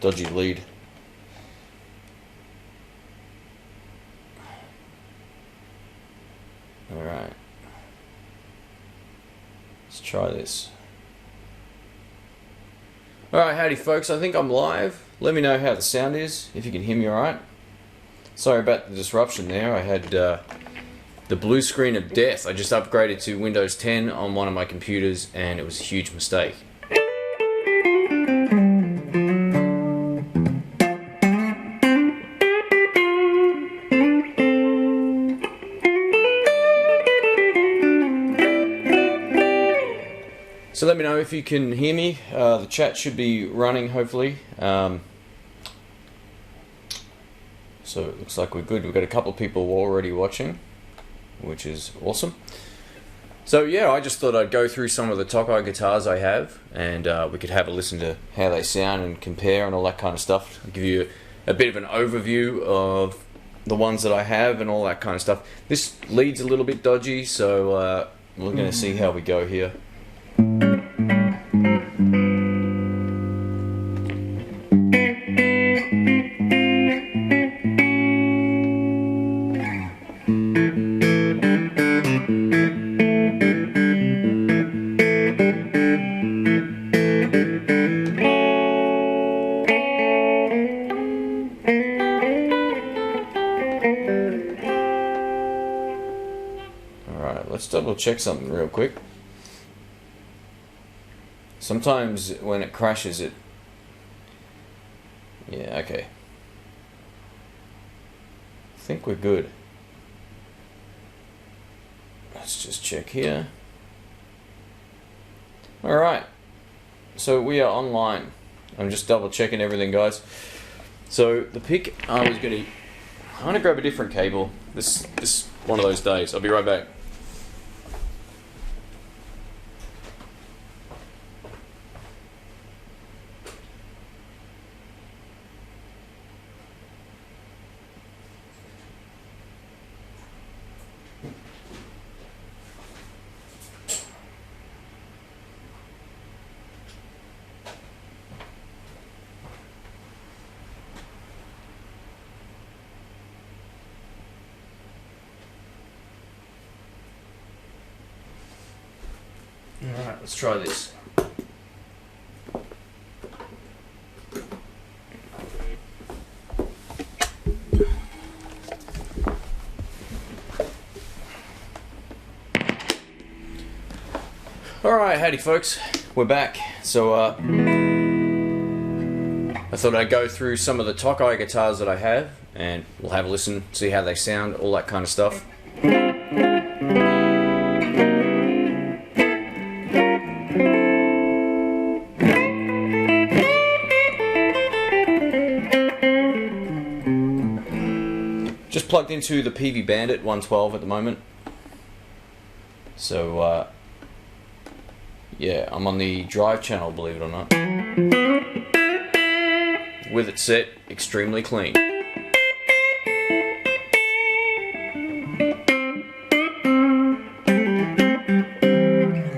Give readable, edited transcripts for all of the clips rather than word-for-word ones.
dodgy lead. Alright. Let's try this. Alright, howdy folks, I think I'm live. Let me know how the sound is, if you can hear me alright. Sorry about the disruption there. I had the blue screen of death. I just upgraded to Windows 10 on one of my computers and it was a huge mistake. So let me know if you can hear me. The chat should be running, hopefully. So it looks like we're good. We've got a couple of people already watching, which is awesome. So yeah, I just thought I'd go through some of the Tokai guitars I have, and we could have a listen to how they sound and compare and all that kind of stuff. I'll give you a bit of an overview of the ones that I have and all that kind of stuff. This lead's a little bit dodgy, so we're going to see how we go here. Alright, let's double check something real quick. Sometimes when it crashes it... Yeah, okay. I think we're good. Let's just check here. Alright. So we are online. I'm just double checking everything, guys. So the pick I was going to... I'm going to grab a different cable. This one of those days. I'll be right back. Alright, let's try this. Alright, howdy folks, we're back. So I thought I'd go through some of the Tokai guitars that I have and we'll have a listen, see how they sound, all that kind of stuff. Just plugged into the PV Bandit 112 at the moment. So yeah, I'm on the drive channel, believe it or not. With it set extremely clean.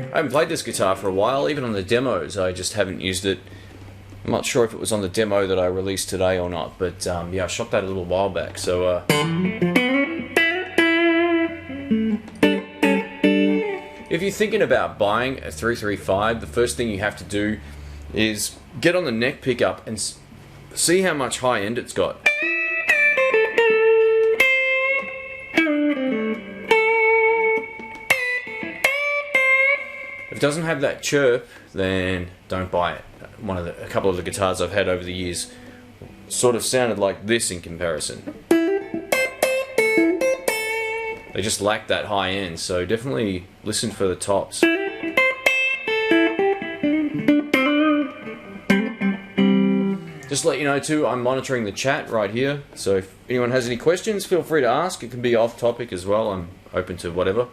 I haven't played this guitar for a while, even on the demos. I just haven't used it. I'm not sure if it was on the demo that I released today or not, but yeah, I shot that a little while back. So if you're thinking about buying a 335, the first thing you have to do is get on the neck pickup and see how much high end it's got. If it doesn't have that chirp, then don't buy it. A couple of the guitars I've had over the years sort of sounded like this in comparison. They just lack that high end, so definitely listen for the tops. Just to let you know too, I'm monitoring the chat right here, so if anyone has any questions, feel free to ask. It can be off topic as well, I'm open to whatever.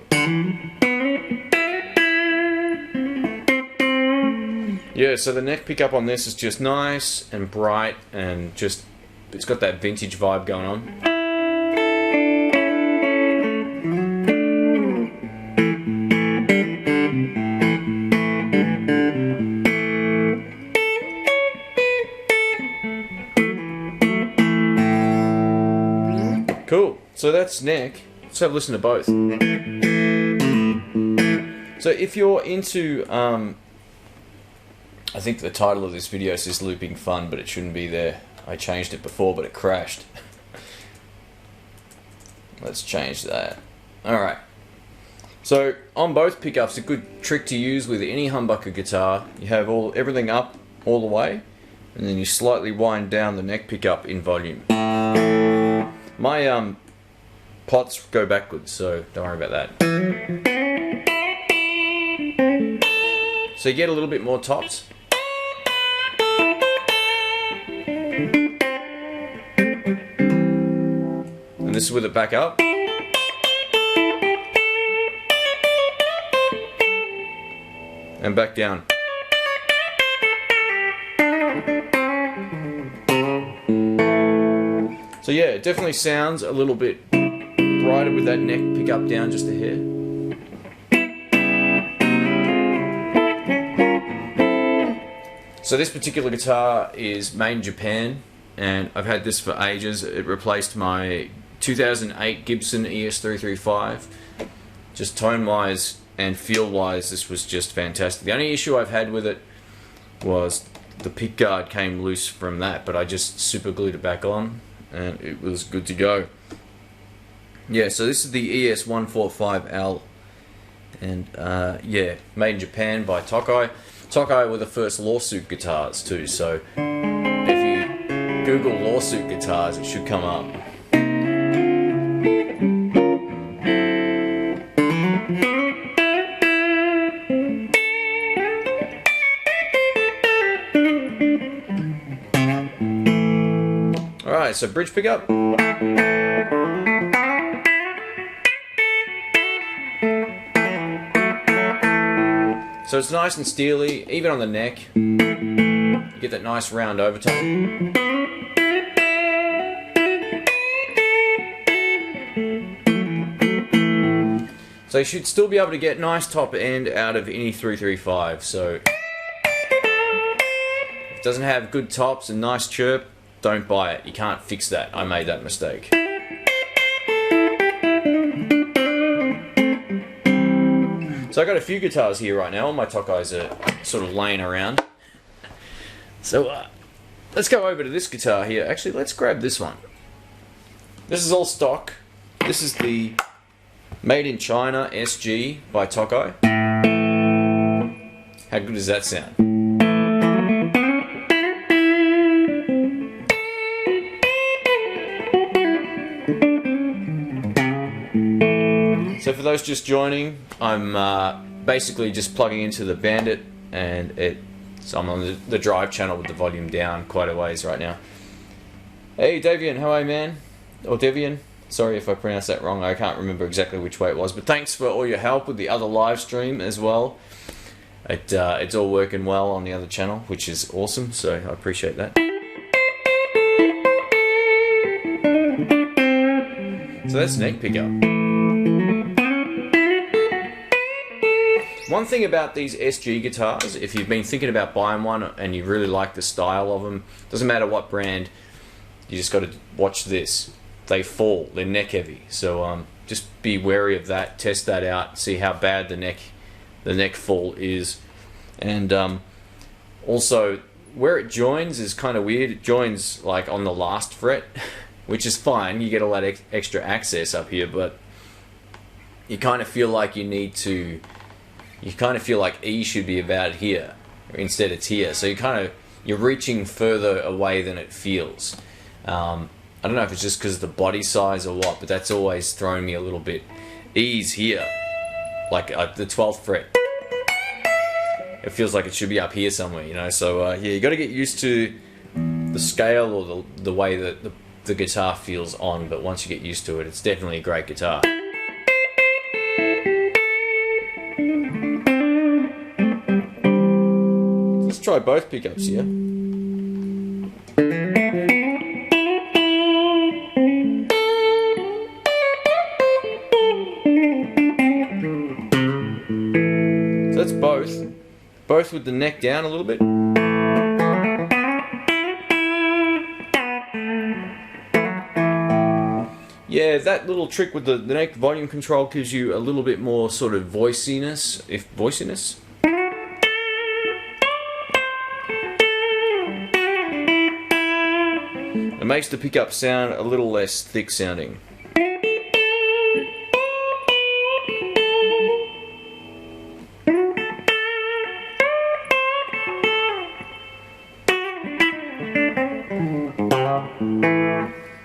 Yeah, so the neck pickup on this is just nice and bright and just, it's got that vintage vibe going on. Cool. So that's neck. Let's have a listen to both. So if you're into, I think the title of this video says looping fun, but it shouldn't be there. I changed it before, but it crashed. Let's change that. Alright. So on both pickups, a good trick to use with any humbucker guitar, you have everything up all the way, and then you slightly wind down the neck pickup in volume. My pots go backwards, so don't worry about that. So you get a little bit more tops. And this is with it back up. And back down. So yeah, it definitely sounds a little bit brighter with that neck pickup down just a hair. So this particular guitar is made in Japan, and I've had this for ages. It replaced my 2008 Gibson ES335. Just tone-wise and feel-wise, this was just fantastic. The only issue I've had with it was the pick guard came loose from that, but I just super glued it back on and it was good to go. Yeah, so this is the ES145L, and yeah, made in Japan by Tokai. Tokai were the first lawsuit guitars too, so if you Google lawsuit guitars, it should come up. Alright, so bridge pickup. So it's nice and steely, even on the neck. You get that nice round overtone. So you should still be able to get nice top end out of any 335. So if it doesn't have good tops and nice chirp, don't buy it. You can't fix that. I made that mistake. So I got a few guitars here right now. All my Tokais are sort of laying around. So let's go over to this guitar here. Actually, let's grab this one. This is all stock. This is the Made in China SG by Tokai. How good does that sound? So for those just joining, I'm basically just plugging into the Bandit, and so I'm on the drive channel with the volume down quite a ways right now. Hey Davian, how are you, man? Or Devian? Sorry if I pronounced that wrong, I can't remember exactly which way it was, but thanks for all your help with the other live stream as well. It's all working well on the other channel, which is awesome, so I appreciate that. So that's neck pickup. One thing about these SG guitars, if you've been thinking about buying one and you really like the style of them, doesn't matter what brand, you just got to watch this. They fall, they're neck heavy, so just be wary of that, test that out, see how bad the neck fall is. And also where it joins is kind of weird. It joins like on the last fret, which is fine, you get all that extra access up here, but you kind of feel like you kind of feel like E should be about here, instead it's here, so you're reaching further away than it feels. I don't know if it's just because of the body size or what, but that's always thrown me a little bit. E's here, like the 12th fret. It feels like it should be up here somewhere, you know. So yeah, you got to get used to the scale or the way that the guitar feels on. But once you get used to it, it's definitely a great guitar. Let's try both pickups here. So that's both with the neck down a little bit. Yeah, that little trick with the neck volume control gives you a little bit more sort of voiciness, voiciness. It makes the pickup sound a little less thick sounding.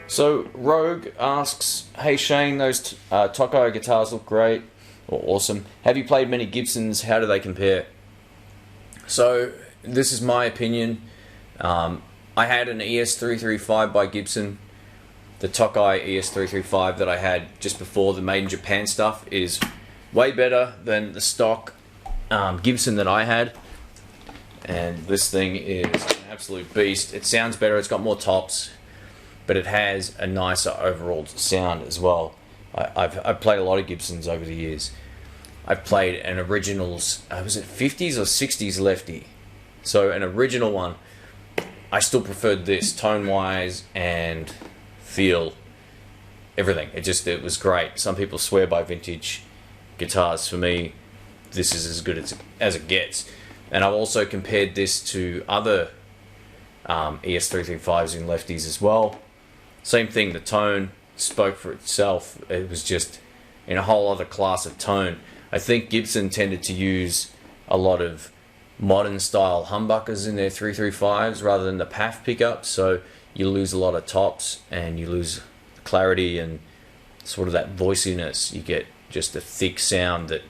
So Rogue asks, "Hey Shane, those Tokai guitars look great or awesome. Have you played many Gibsons? How do they compare?" So this is my opinion. I had an ES335 by Gibson. The Tokai ES335 that I had just before the Made in Japan stuff is way better than the stock Gibson that I had. And this thing is an absolute beast. It sounds better, it's got more tops, but it has a nicer overall sound as well. I've played a lot of Gibsons over the years. I've played an originals, was it 50s or 60s lefty? So an original one, I still preferred this tone-wise and feel, everything. It was great. Some people swear by vintage guitars. For me, this is as good as it gets. And I've also compared this to other ES335s in lefties as well. Same thing, the tone spoke for itself. It was just in a whole other class of tone. I think Gibson tended to use a lot of modern style humbuckers in their 335s rather than the PAF pickups, so you lose a lot of tops and you lose clarity and sort of that voiciness. You get just a thick sound that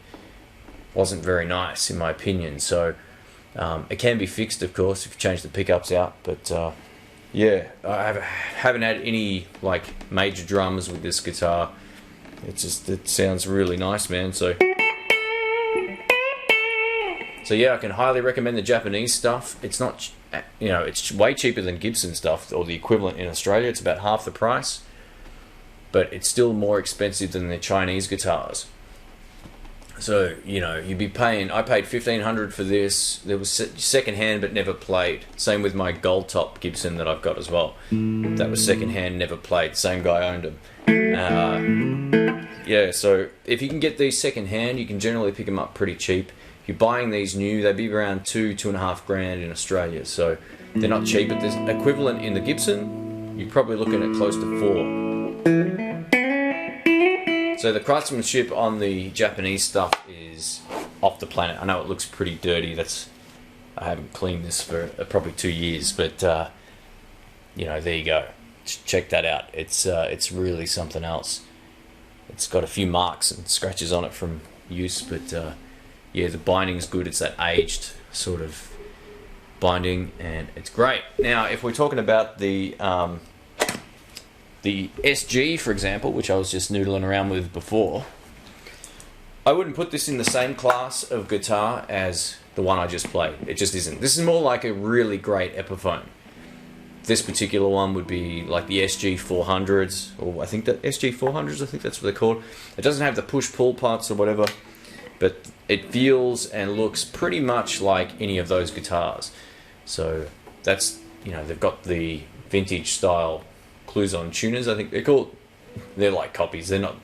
wasn't very nice in my opinion. So it can be fixed, of course, if you change the pickups out, but yeah, I haven't had any like major drums with this guitar. It sounds really nice, man. So yeah, I can highly recommend the Japanese stuff. It's not, it's way cheaper than Gibson stuff, or the equivalent in Australia. It's about half the price, but it's still more expensive than the Chinese guitars. So, you'd be paying, I paid $1,500 for this. There was second hand but never played. Same with my gold top Gibson that I've got as well. That was second hand, never played. Same guy owned them. Yeah, so if you can get these second hand, you can generally pick them up pretty cheap. If you're buying these new, they'd be around $2.5 grand in Australia. So they're not cheap, but there's equivalent in the Gibson, you're probably looking at close to $4. So the craftsmanship on the Japanese stuff is off the planet. I know it looks pretty dirty. I haven't cleaned this for probably 2 years, but there you go. Check that out. It's really something else. It's got a few marks and scratches on it from use, but yeah, the binding's good. It's that aged sort of binding, and it's great. Now, if we're talking about the SG, for example, which I was just noodling around with before, I wouldn't put this in the same class of guitar as the one I just played. It just isn't. This is more like a really great Epiphone. This particular one would be like the SG 400s, or I think that SG 400s, I think that's what they're called. It doesn't have the push-pull parts or whatever, but it feels and looks pretty much like any of those guitars. So that's, they've got the vintage style Cluson tuners, I think they're called. They're like copies. They're not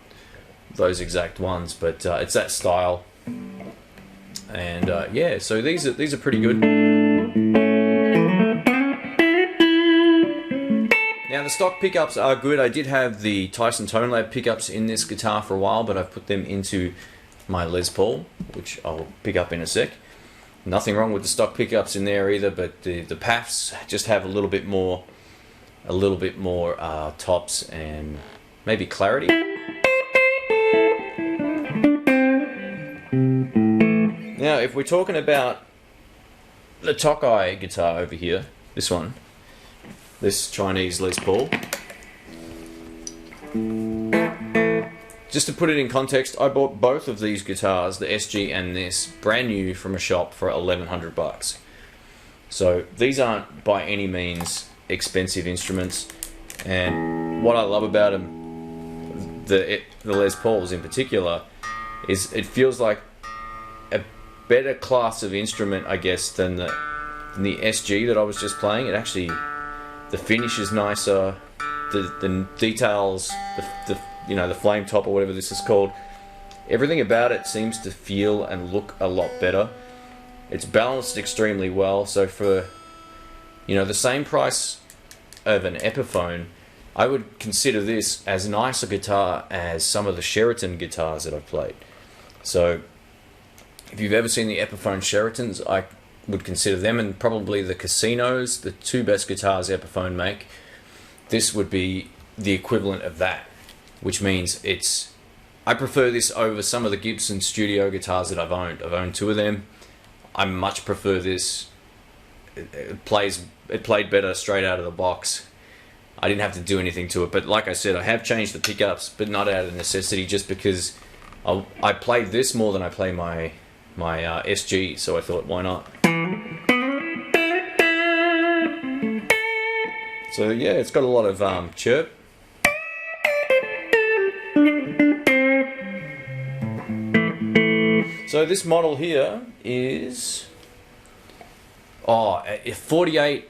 those exact ones, but it's that style. And yeah, so these are pretty good. Now the stock pickups are good. I did have the Tyson Tone Lab pickups in this guitar for a while, but I've put them into my Les Paul, which I'll pick up in a sec. Nothing wrong with the stock pickups in there either, but the PAFs just have a little bit more tops and maybe clarity. Now, if we're talking about the Tokai guitar over here, this one, this Chinese Les Paul, just to put it in context, I bought both of these guitars, the SG and this, brand new from a shop for $1,100. So these aren't by any means expensive instruments, and what I love about them, the Les Pauls in particular, is it feels like a better class of instrument, I guess, than the SG that I was just playing. It actually, the finish is nicer, the details, the you know, the flame top or whatever this is called. Everything about it seems to feel and look a lot better. It's balanced extremely well. So for, you know, the same price of an Epiphone, I would consider this as nice a guitar as some of the Sheraton guitars that I've played. So if you've ever seen the Epiphone Sheratons, I would consider them, and probably the Casinos, the two best guitars Epiphone make. This would be the equivalent of that, which means I prefer this over some of the Gibson studio guitars that I've owned. I've owned two of them. I much prefer this. It played better straight out of the box. I didn't have to do anything to it, but like I said, I have changed the pickups, but not out of necessity, just because I played this more than I play my SG, so I thought, why not? So yeah, it's got a lot of chirp. So this model here is a 48L,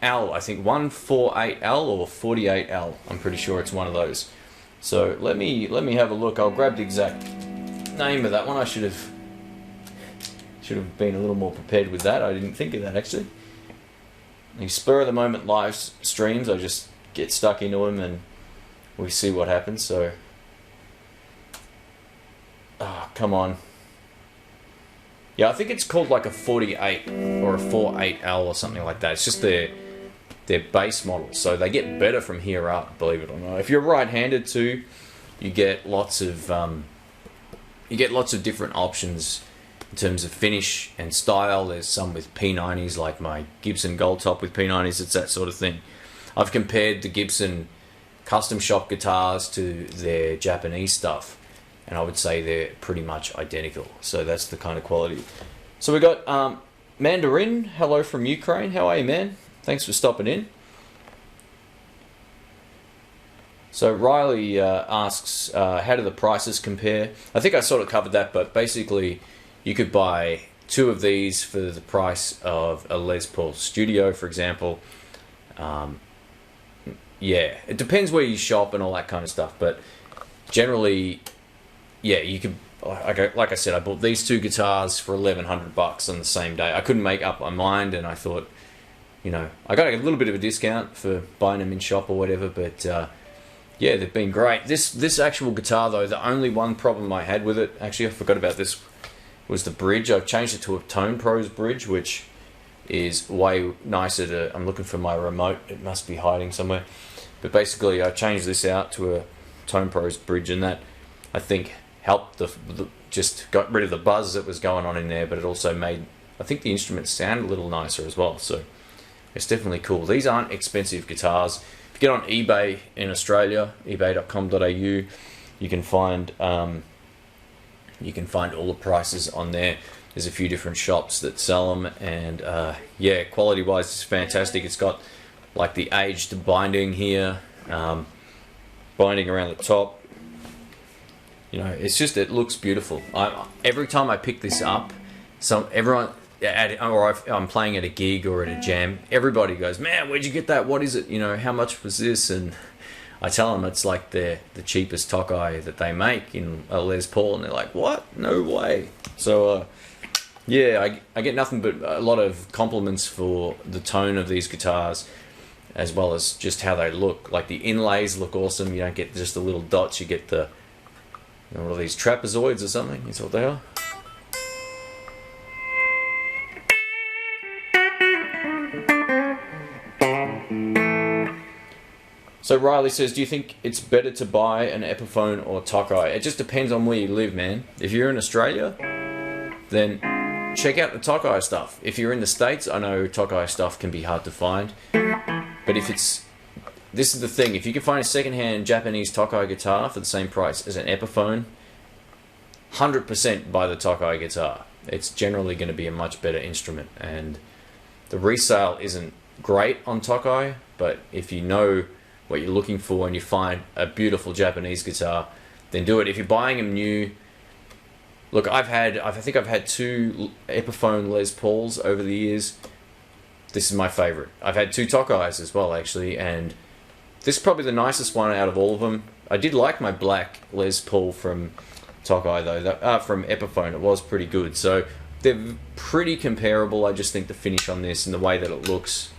I think 148L or 48L. I'm pretty sure it's one of those. So let me have a look. I'll grab the exact name of that one. I should have been a little more prepared with that. I didn't think of that actually. These spur of the moment live streams, I just get stuck into them and we see what happens. So, come on. Yeah, I think it's called like a 48 or a 48L or something like that. It's just their base model. So they get better from here up, believe it or not. If you're right-handed too, you get lots of different options in terms of finish and style. There's some with P90s, like my Gibson Gold Top with P90s. It's that sort of thing. I've compared the Gibson custom shop guitars to their Japanese stuff, and I would say they're pretty much identical. So that's the kind of quality. So we got Mandarin. Hello from Ukraine. How are you, man? Thanks for stopping in. So Riley asks, how do the prices compare? I think I sort of covered that, but basically you could buy two of these for the price of a Les Paul Studio, for example. Yeah, it depends where you shop and all that kind of stuff, but generally, yeah, you could. Like I said, I bought these two guitars for $1,100 on the same day. I couldn't make up my mind, and I thought, you know, I got a little bit of a discount for buying them in shop or whatever, but yeah, they've been great. This actual guitar, though, the only one problem I had with it, actually I forgot about this, was the bridge. I've changed it to a Tone Pros bridge, which is way nicer I'm looking for my remote. It must be hiding somewhere. But basically, I changed this out to a Tone Pros bridge, and that, I think, helped just got rid of the buzz that was going on in there, but it also made, I think, the instruments sound a little nicer as well. So it's definitely cool. These aren't expensive guitars. If you get on eBay in Australia, ebay.com.au, you can find all the prices on there. There's a few different shops that sell them, and yeah, quality-wise, it's fantastic. It's got like the aged binding here, binding around the top. You know, it's just, it looks beautiful. Every time I pick this up, I'm playing at a gig or at a jam, everybody goes, "Man, where'd you get that? What is it? You know, how much was this?" And I tell them it's like the cheapest Tokai that they make in a Les Paul, and they're like, "What? No way!" So yeah, I get nothing but a lot of compliments for the tone of these guitars, as well as just how they look. Like the inlays look awesome. You don't get just the little dots. You get the, you know, what are these, trapezoids or something? Is what they are. So Riley says, do you think it's better to buy an Epiphone or Tokai? It just depends on where you live, man. If you're in Australia, then check out the Tokai stuff. If you're in the States, I know Tokai stuff can be hard to find. But this is the thing, if you can find a second-hand Japanese Tokai guitar for the same price as an Epiphone, 100% buy the Tokai guitar. It's generally going to be a much better instrument. And the resale isn't great on Tokai, but if you know what you're looking for and you find a beautiful Japanese guitar, then do it. If you're buying them new, look, I think I've had two Epiphone Les Pauls over the years. This is my favorite. I've had two Tokais as well, actually, and This is probably the nicest one out of all of them. I did like my black Les Paul from Tokai though, from Epiphone. It was pretty good. So they're pretty comparable. I just think the finish on this and the way that it looks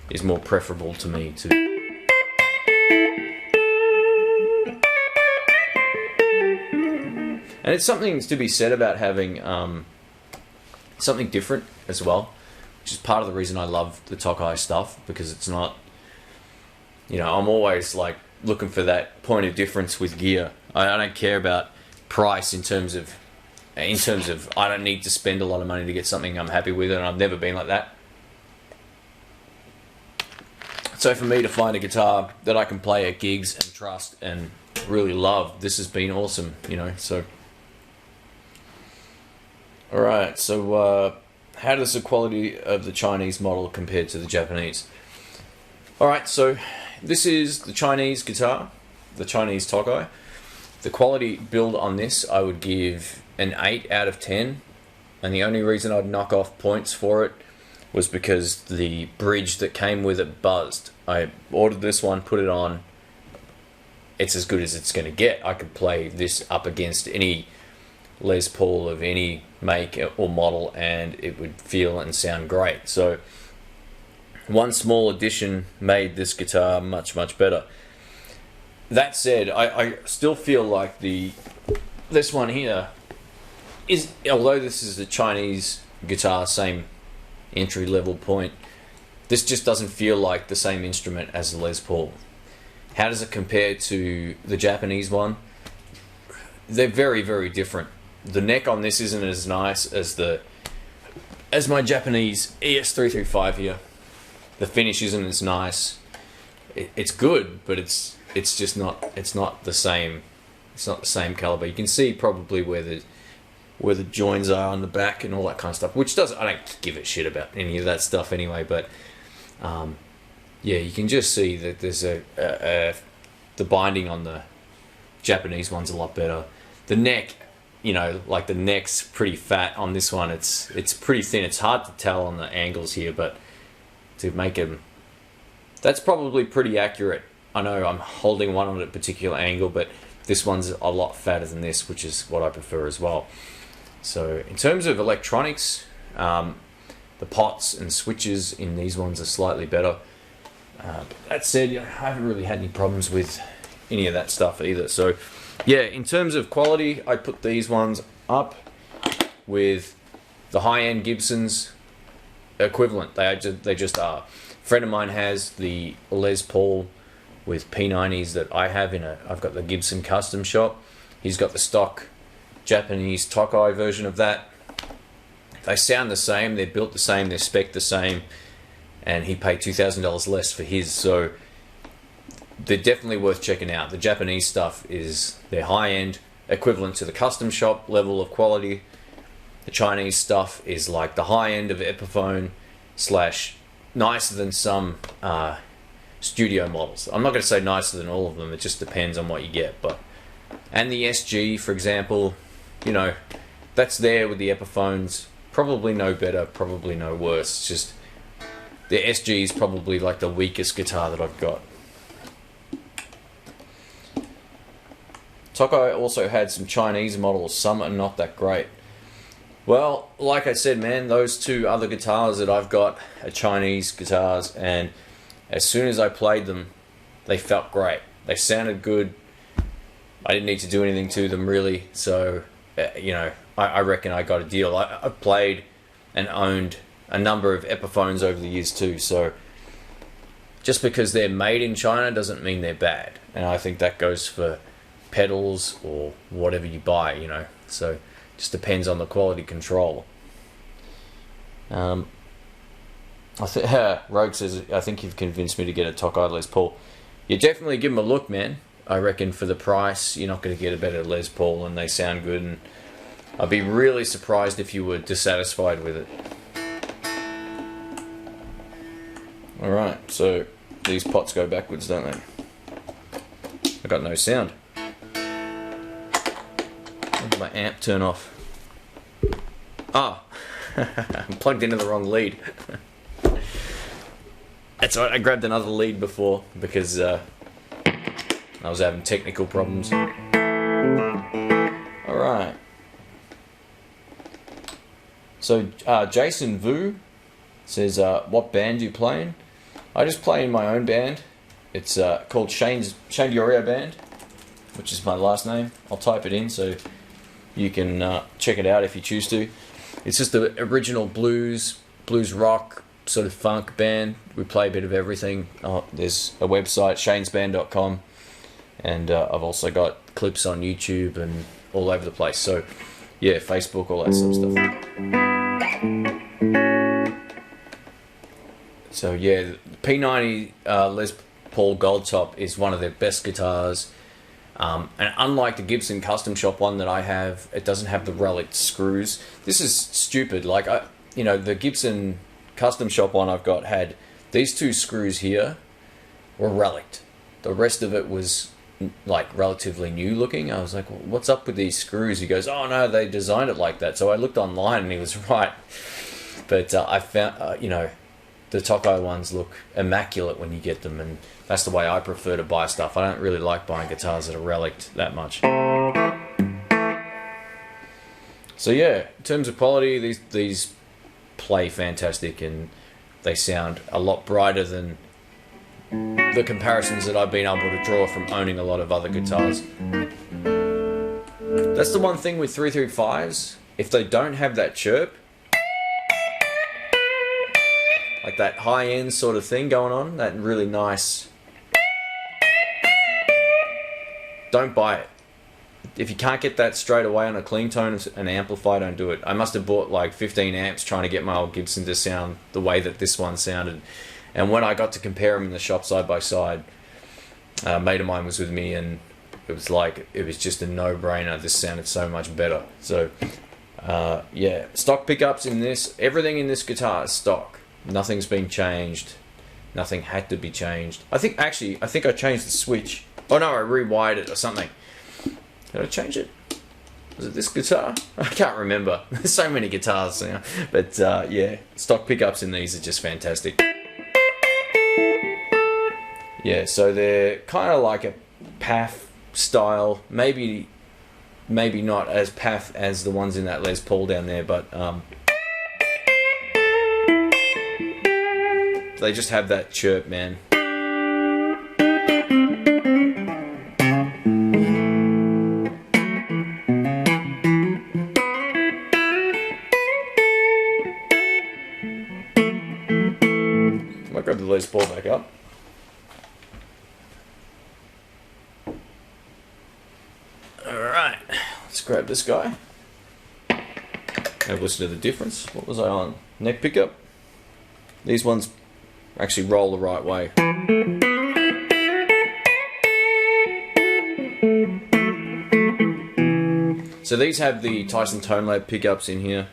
is more preferable to me too. And it's something to be said about having something different as well, which is part of the reason I love the Tokai stuff, because it's not, you know, I'm always like looking for that point of difference with gear. I don't care about price in terms of I don't need to spend a lot of money to get something I'm happy with, and I've never been like that. So for me to find a guitar that I can play at gigs and trust and really love, this has been awesome, you know. So alright, so how does the quality of the Chinese model compare to the Japanese? Alright, so this is the Chinese guitar, the Chinese Tokai. The quality build on this, I would give an 8 out of 10. And the only reason I'd knock off points for it was because the bridge that came with it buzzed. I ordered this one, put it on. It's as good as it's going to get. I could play this up against any Les Paul of any make or model and it would feel and sound great. So one small addition made this guitar much better. That said, I still feel like this one here is, although this is a Chinese guitar, same entry level point, this just doesn't feel like the same instrument as the Les Paul. How does it compare to the Japanese one? They're very different. The neck on this isn't as nice as my Japanese ES335 here. The finish isn't as nice. It's good, but it's just not. It's not the same. It's not the same caliber. You can see probably where the joins are on the back and all that kind of stuff. Which doesn't. I don't give a shit about any of that stuff anyway. But yeah, you can just see that there's the binding on the Japanese one's a lot better. The neck, you know, like the neck's pretty fat on this one. It's pretty thin. It's hard to tell on the angles here, but to make them, that's probably pretty accurate. I know I'm holding one on a particular angle, but this one's a lot fatter than this, which is what I prefer as well. So in terms of electronics, the pots and switches in these ones are slightly better. That said, I haven't really had any problems with any of that stuff either. So yeah, in terms of quality, I put these ones up with the high-end Gibsons equivalent. They just are. A friend of mine has the Les Paul with P90s that I have I've got the Gibson Custom Shop. He's got the stock Japanese Tokai version of that. They sound the same, they're built the same, they're spec'd the same, and he paid $2,000 less for his, so they're definitely worth checking out. The Japanese stuff is their high-end equivalent to the Custom Shop level of quality. The Chinese stuff is like the high-end of Epiphone / nicer than some studio models. I'm not going to say nicer than all of them, it just depends on what you get. And the SG, for example, you know, that's there with the Epiphones. Probably no better, probably no worse. It's just the SG is probably like the weakest guitar that I've got. Tokai also had some Chinese models. Some are not that great. Well, like I said, man, those two other guitars that I've got are Chinese guitars, and as soon as I played them, they felt great. They sounded good. I didn't need to do anything to them, really. So, you know, I reckon I got a deal. I've played and owned a number of Epiphones over the years too, so just because they're made in China doesn't mean they're bad. And I think that goes for pedals or whatever you buy, you know. So just depends on the quality control. Rogue says, I think you've convinced me to get a Tokai Les Paul. You definitely give them a look, man. I reckon for the price, you're not going to get a better Les Paul, and they sound good, and I'd be really surprised if you were dissatisfied with it. Alright, so these pots go backwards, don't they? I got no sound. When did my amp turn off? Ah, I'm plugged into the wrong lead. That's right, I grabbed another lead before because I was having technical problems. Alright. So, Jason Vu says, what band do you play in? I just play in my own band. It's called Shane Diorio Band, which is my last name. I'll type it in so you can check it out if you choose to. It's just the original blues rock, sort of funk band. We play a bit of everything. There's a website, shanesband.com, and I've also got clips on YouTube and all over the place. So, yeah, Facebook, all that sort of stuff. So, yeah, the P90 Les Paul Gold Top is one of their best guitars. And unlike the Gibson Custom Shop one that I have, it doesn't have the relic screws. This is stupid. Like, the Gibson Custom Shop one I've got had these two screws here were relic. The rest of it was like relatively new looking. I was like, well, what's up with these screws? He goes, oh no, they designed it like that. So I looked online and he was right. But I found, the Tokai ones look immaculate when you get them, and that's the way I prefer to buy stuff. I don't really like buying guitars that are relicked that much. So yeah, in terms of quality, these play fantastic, and they sound a lot brighter than the comparisons that I've been able to draw from owning a lot of other guitars. That's the one thing with 335s. If they don't have that chirp, like that high-end sort of thing going on, that really nice, don't buy it. If you can't get that straight away on a clean tone and amplify, don't do it. I must have bought like 15 amps trying to get my old Gibson to sound the way that this one sounded. And when I got to compare them in the shop side by side, a mate of mine was with me, and it was just a no-brainer. This sounded so much better. So, yeah, stock pickups in this. Everything in this guitar is stock. Nothing's been changed. Nothing had to be changed. I think I changed the switch. Oh no, I rewired it or something. Did I change it? Was it this guitar? I can't remember. There's so many guitars now. But yeah, stock pickups in these are just fantastic. Yeah, so they're kind of like a PAF style. Maybe not as PAF as the ones in that Les Paul down there, but they just have that chirp, man. Might grab the Les Paul back up. Alright, let's grab this guy. Have a listen to the difference. What was I on? Neck pickup? These ones actually roll the right way. So these have the Tyson Tone Lab pickups in here.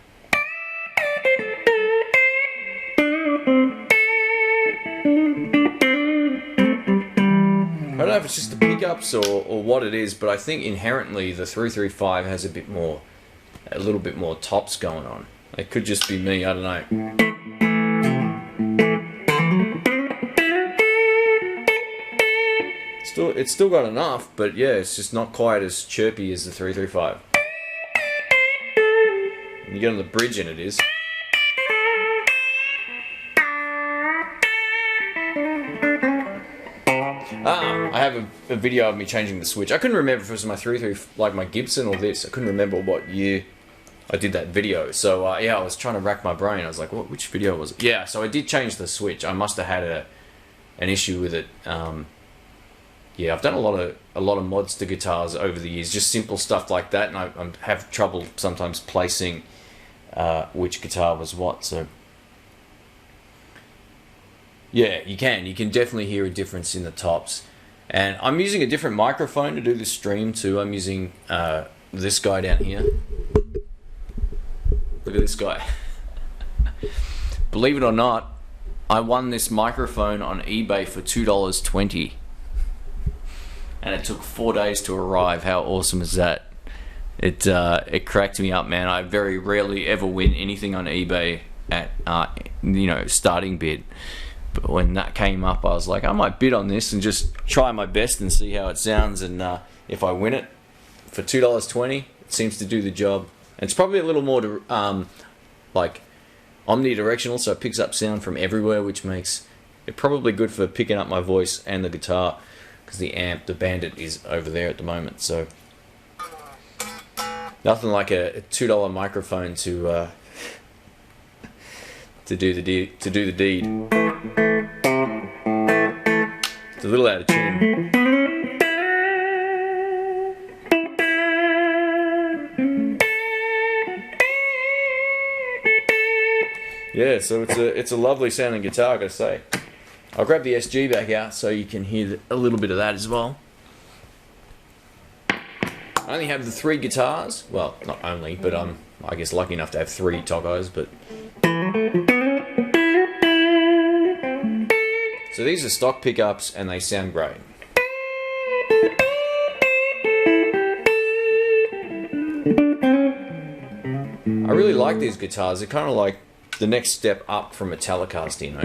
I don't know if it's just the pickups or what it is, but I think inherently the 335 has a little bit more tops going on. It could just be me, I don't know. It's still got enough, but yeah, it's just not quite as chirpy as the 335. When you get on the bridge and it is. I have a video of me changing the switch. I couldn't remember if it was my 335, like my Gibson or this. I couldn't remember what year I did that video. So yeah, I was trying to rack my brain. I was like, which video was it? Yeah, so I did change the switch. I must have had an issue with it. Yeah, I've done a lot of mods to guitars over the years, just simple stuff like that, and I have trouble sometimes placing which guitar was what. So yeah, you can definitely hear a difference in the tops. And I'm using a different microphone to do the stream too. I'm using this guy down here. Look at this guy. Believe it or not, I won this microphone on eBay for $2.20. And it took 4 days to arrive. How awesome is that? It cracked me up, man. I very rarely ever win anything on eBay at starting bid. But when that came up, I was like, I might bid on this and just try my best and see how it sounds. And if I win it for $2.20, it seems to do the job. And it's probably a little more like omnidirectional, so it picks up sound from everywhere, which makes it probably good for picking up my voice and the guitar, because the Bandit is over there at the moment. So nothing like a $2 microphone to do the deed. It's a little out of tune. Yeah, so it's a lovely sounding guitar, I gotta say. I'll grab the SG back out so you can hear a little bit of that as well. I only have the 3 guitars. Well, not only, but I'm, I guess, lucky enough to have 3 Tokais. But so these are stock pickups, and they sound great. I really like these guitars. They're kind of like the next step up from a Telecaster, you know.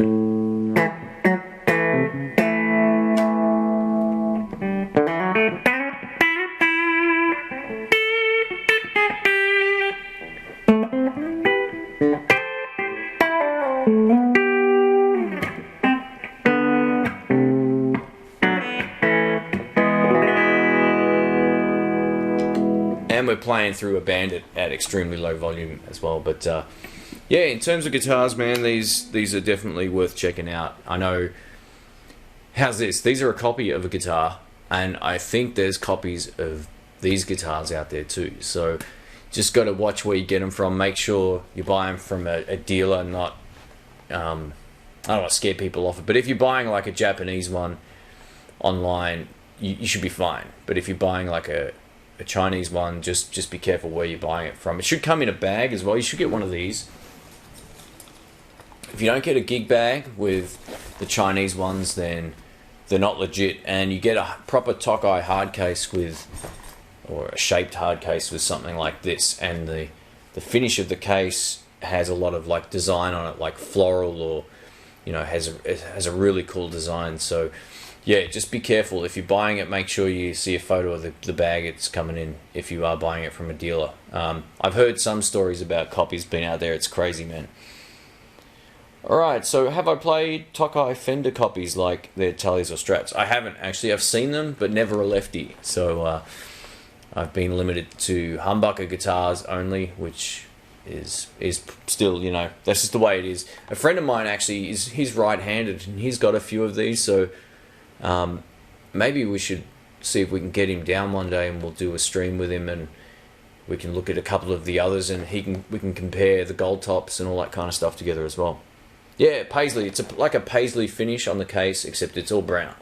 And we're playing through a Bandit at extremely low volume as well. But yeah, in terms of guitars, man, these are definitely worth checking out. I know. How's this? These are a copy of a guitar, and I think there's copies of these guitars out there too. So just got to watch where you get them from. Make sure you buy them from a dealer, not I don't want to scare people off it. But if you're buying like a Japanese one online, you should be fine. But if you're buying like a Chinese one, just be careful where you're buying it from. It should come in a bag as well. You should get one of these. If you don't get a gig bag with the Chinese ones, then they're not legit. And you get a proper Tokai hard case with, or a shaped hard case with something like this, and the finish of the case has a lot of like design on it, like floral, or you know, it has a really cool design. So yeah, just be careful. If you're buying it, make sure you see a photo of the bag it's coming in if you are buying it from a dealer. I've heard some stories about copies being out there. It's crazy, man. Alright, so have I played Tokai Fender copies like their Tallys or Strats? I haven't actually. I've seen them, but never a lefty. So I've been limited to humbucker guitars only, which is still, you know, that's just the way it is. A friend of mine actually, he's right-handed, and he's got a few of these, so maybe we should see if we can get him down one day, and we'll do a stream with him, and we can look at a couple of the others, and we can compare the gold tops and all that kind of stuff together as well. Yeah, paisley. It's like a paisley finish on the case, except it's all brown,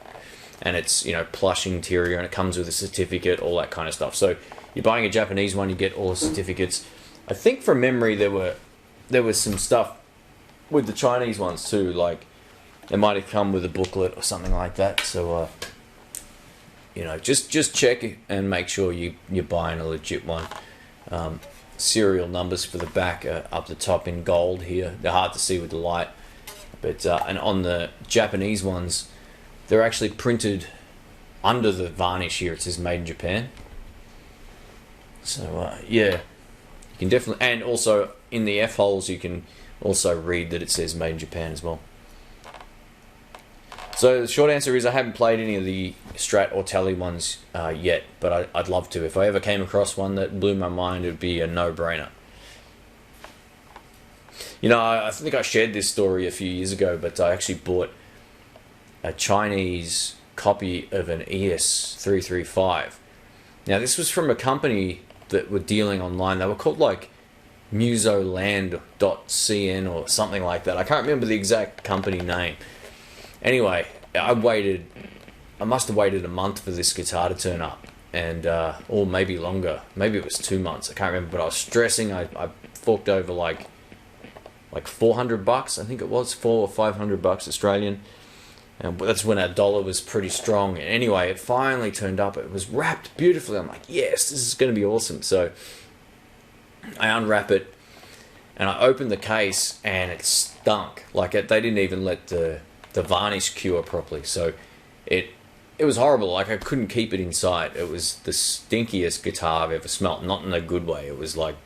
and it's, you know, plush interior, and it comes with a certificate, all that kind of stuff. So you're buying a Japanese one, you get all the certificates. I think from memory there was some stuff with the Chinese ones too, like they might have come with a booklet or something like that. So you know, just check and make sure you're buying a legit one. Serial numbers for the back are up the top in gold here. They're hard to see with the light, but and on the Japanese ones, they're actually printed under the varnish here. It says made in Japan. So yeah, you can definitely, and also in the F holes you can also read that it says made in Japan as well. So the short answer is I haven't played any of the Strat or Tele ones yet, but I'd love to. If I ever came across one that blew my mind, it would be a no-brainer. You know, I think I shared this story a few years ago, but I actually bought a Chinese copy of an ES335. Now, this was from a company that were dealing online. They were called like musoland.cn or something like that. I can't remember the exact company name. Anyway, I must have waited a month for this guitar to turn up, and or maybe longer. Maybe it was 2 months. I can't remember, but I was stressing. I forked over like $400. I think it was $400 or $500 Australian, and that's when our dollar was pretty strong. Anyway, it finally turned up. It was wrapped beautifully. I'm like, yes, this is going to be awesome. So I unwrap it, and I open the case, and it stunk. Like they didn't even let the the varnish cure properly. So it was horrible. Like, I couldn't keep it inside. It was the stinkiest guitar I've ever smelt. Not in a good way. It was like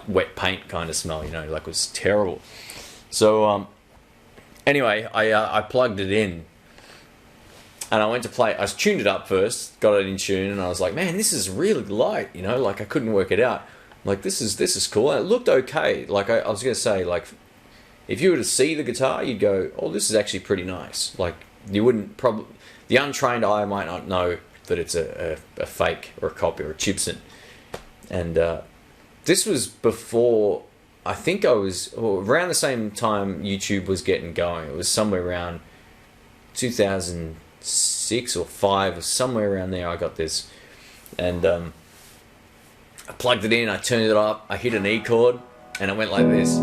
wet paint kind of smell, you know, like it was terrible. So anyway, I plugged it in, and I went to play. I tuned it up first, got it in tune, and I was like, man, this is really light, you know, like I couldn't work it out. I'm like, this is cool. And it looked okay. Like I was gonna say, like, if you were to see the guitar, you'd go, oh, this is actually pretty nice. Like, you wouldn't probably, the untrained eye might not know that it's a fake or a copy or a chipset. And this was before, I think I was, or around the same time YouTube was getting going. It was somewhere around 2006 or 5 or somewhere around there I got this. And I plugged it in, I turned it up, I hit an E chord, and it went like this.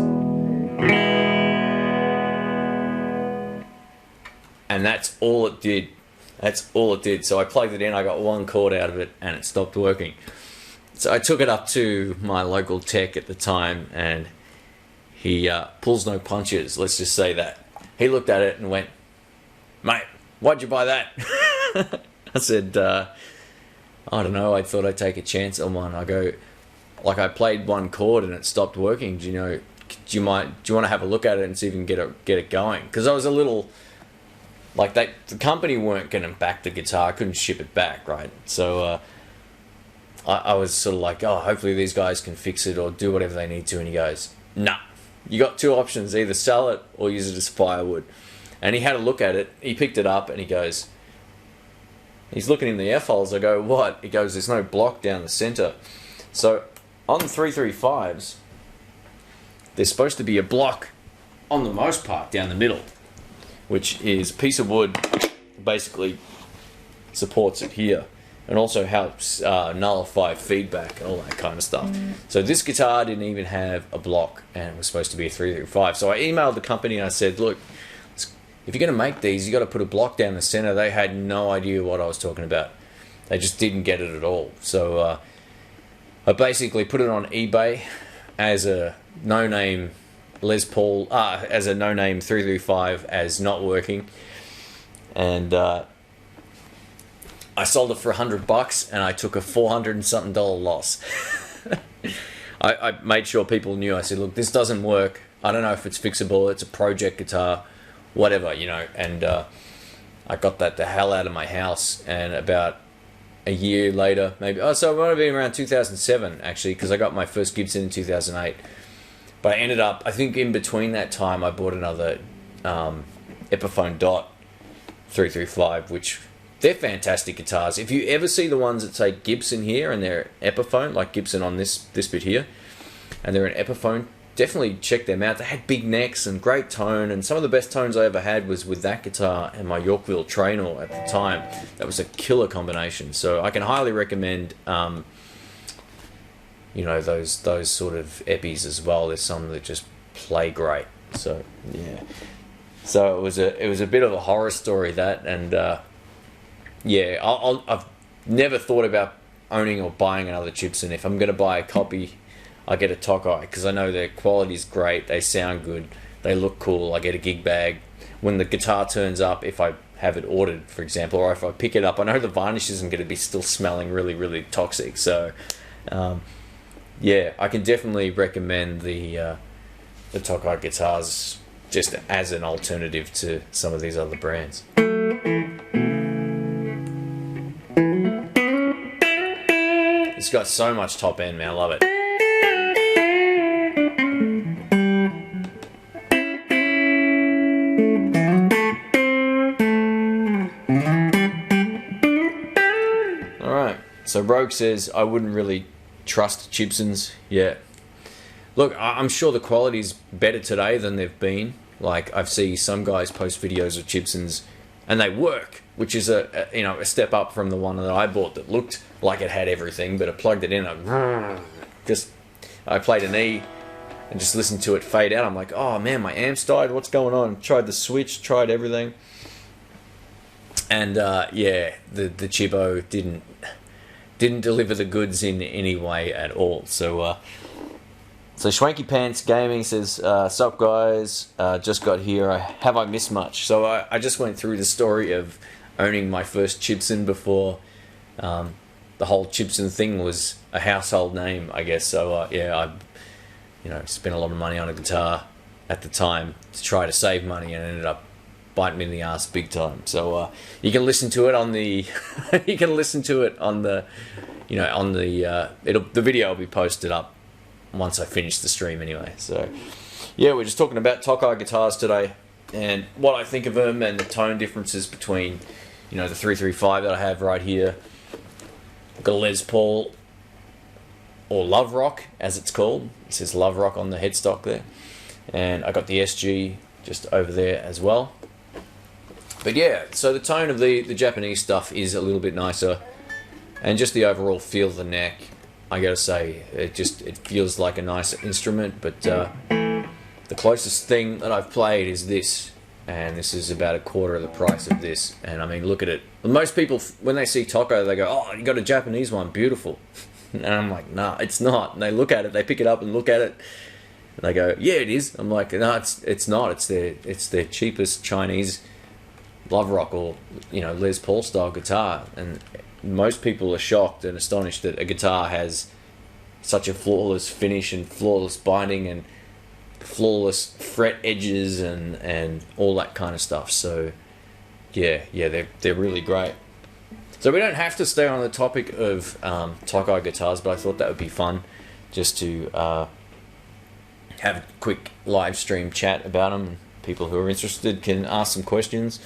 And that's all it did. That's all it did. So I plugged it in, I got one chord out of it, and it stopped working. So I took it up to my local tech at the time, and he pulls no punches, let's just say that. He looked at it and went, mate, why'd you buy that? I said, I don't know, I thought I'd take a chance on one. I go, like, I played one chord and it stopped working. Do you want to have a look at it and see if you can get it going? Because I was a little, like, the company weren't going to back the guitar. I couldn't ship it back, right? So I was sort of like, oh, hopefully these guys can fix it or do whatever they need to. And he goes, nah, you got two options, either sell it or use it as firewood. And he had a look at it, he picked it up, and he goes, he's looking in the F-holes. I go, what? He goes, there's no block down the center. So on the 335s, there's supposed to be a block on the most part down the middle, which is a piece of wood, basically supports it here, and also helps nullify feedback and all that kind of stuff. So this guitar didn't even have a block, and it was supposed to be a 335. So I emailed the company and I said, look, if you're going to make these, you got to put a block down the center. They had no idea what I was talking about. They just didn't get it at all. So I basically put it on eBay as a no-name Les Paul, as a no-name 335 as not working, and I sold it for $100, and I took a $400 and something loss. I made sure people knew. I said, look, this doesn't work. I don't know if it's fixable. It's a project guitar, whatever, you know. And I got that the hell out of my house. And about a year later, maybe, so it might have been around 2007 actually, because I got my first Gibson in 2008. But I ended up, I think in between that time, I bought another Epiphone Dot 335, which they're fantastic guitars. If you ever see the ones that say Gibson here and they're Epiphone, like Gibson on this bit here, and they're an Epiphone, definitely check them out. They had big necks and great tone, and some of the best tones I ever had was with that guitar and my Yorkville Traynor at the time. That was a killer combination. So I can highly recommend, you know, those sort of Epis as well. There's some that just play great. So yeah. So it was a bit of a horror story, that, and yeah, I've never thought about owning or buying another Gibson. If I'm going to buy a copy, I get a Tokai, because I know their quality's great, they sound good, they look cool. I get a gig bag. When the guitar turns up, if I have it ordered, for example, or if I pick it up, I know the varnish isn't going to be still smelling really, really toxic. So, yeah, I can definitely recommend the Tokai guitars just as an alternative to some of these other brands. It's got so much top end, man. I love it. Alright, so Rogue says, I wouldn't really trust Gibsons yet. Look, I'm sure the quality's better today than they've been. Like, I've seen some guys post videos of Gibsons and they work, which is a step up from the one that I bought that looked like it had everything, but I plugged it in, I played an E and just listened to it fade out. I'm like, oh man, my amp's died, what's going on? Tried the switch, tried everything, and yeah, the Chibo didn't deliver the goods in any way at all. So So Schwanky Pants Gaming says, "Sup guys, just got here. Have I missed much?" So I just went through the story of owning my first Chipson before the whole Chipson thing was a household name, I guess. So yeah, I spent a lot of money on a guitar at the time to try to save money, and ended up biting me in the ass big time. So you can listen to it on the you can listen to it on the on the the video will be posted up once I finish the stream anyway. So yeah, we're just talking about Tokai guitars today and what I think of them and the tone differences between the 335 that I have right here. I've got a Les Paul, or Love Rock as it's called. It says Love Rock on the headstock there. And I got the SG just over there as well. But yeah, so the tone of the Japanese stuff is a little bit nicer, and just the overall feel of the neck, I gotta say, it feels like a nice instrument. But the closest thing that I've played is this, and this is about a quarter of the price of this. And I mean, look at it. Most people, when they see Tokai, they go, "Oh, you got a Japanese one, beautiful." And I'm like, "Nah, it's not." And they look at it, they pick it up and look at it, and they go, "Yeah, it is." I'm like, "No, it's not. It's their cheapest Chinese Love Rock or Les Paul style guitar." And most people are shocked and astonished that a guitar has such a flawless finish and flawless binding and flawless fret edges and all that kind of stuff. So yeah, they're really great. So we don't have to stay on the topic of Tokai guitars, but I thought that would be fun just to have a quick live stream chat about them. People who are interested can ask some questions.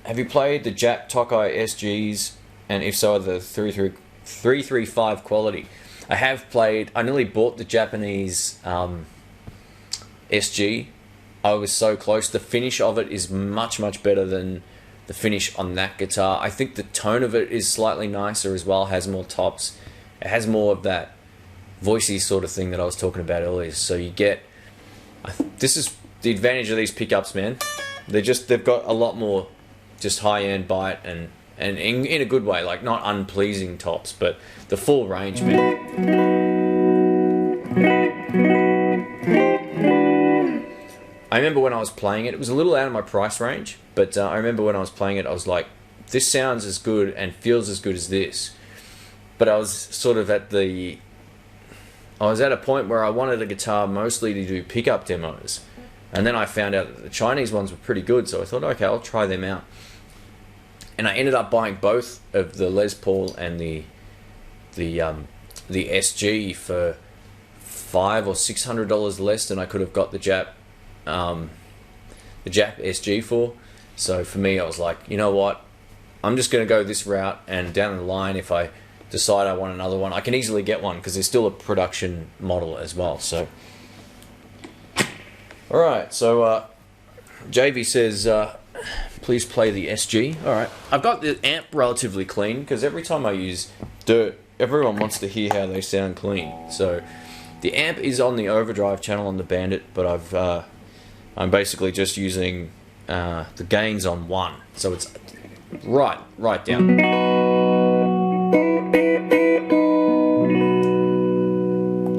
Have you played the Jap Tokai SGs, and if so, the 335 quality? I have played. I nearly bought the Japanese SG. I was so close. The finish of it is much better than the finish on that guitar. I think the tone of it is slightly nicer as well. Has more tops. It has more of that voicey sort of thing that I was talking about earlier. So you get. This is the advantage of these pickups, man. They've got a lot more just high-end bite and in a good way, like not unpleasing tops, but the full range, man. I remember when I was playing it, it was a little out of my price range, but I remember when I was playing it, I was like, this sounds as good and feels as good as this. But I was sort of at a point where I wanted a guitar mostly to do pickup demos. And then I found out that the Chinese ones were pretty good, so I thought, okay, I'll try them out. And I ended up buying both of the Les Paul and the SG for $500 or $600 less than I could have got the Jap SG for. So for me, I was like, you know what? I'm just going to go this route, and down the line, if I decide I want another one, I can easily get one because there's still a production model as well. So, all right. So JV says, please play the SG. All right. I've got the amp relatively clean because every time I use dirt, everyone wants to hear how they sound clean. So the amp is on the overdrive channel on the Bandit, but I'm basically just using the gains on 1, so it's right down.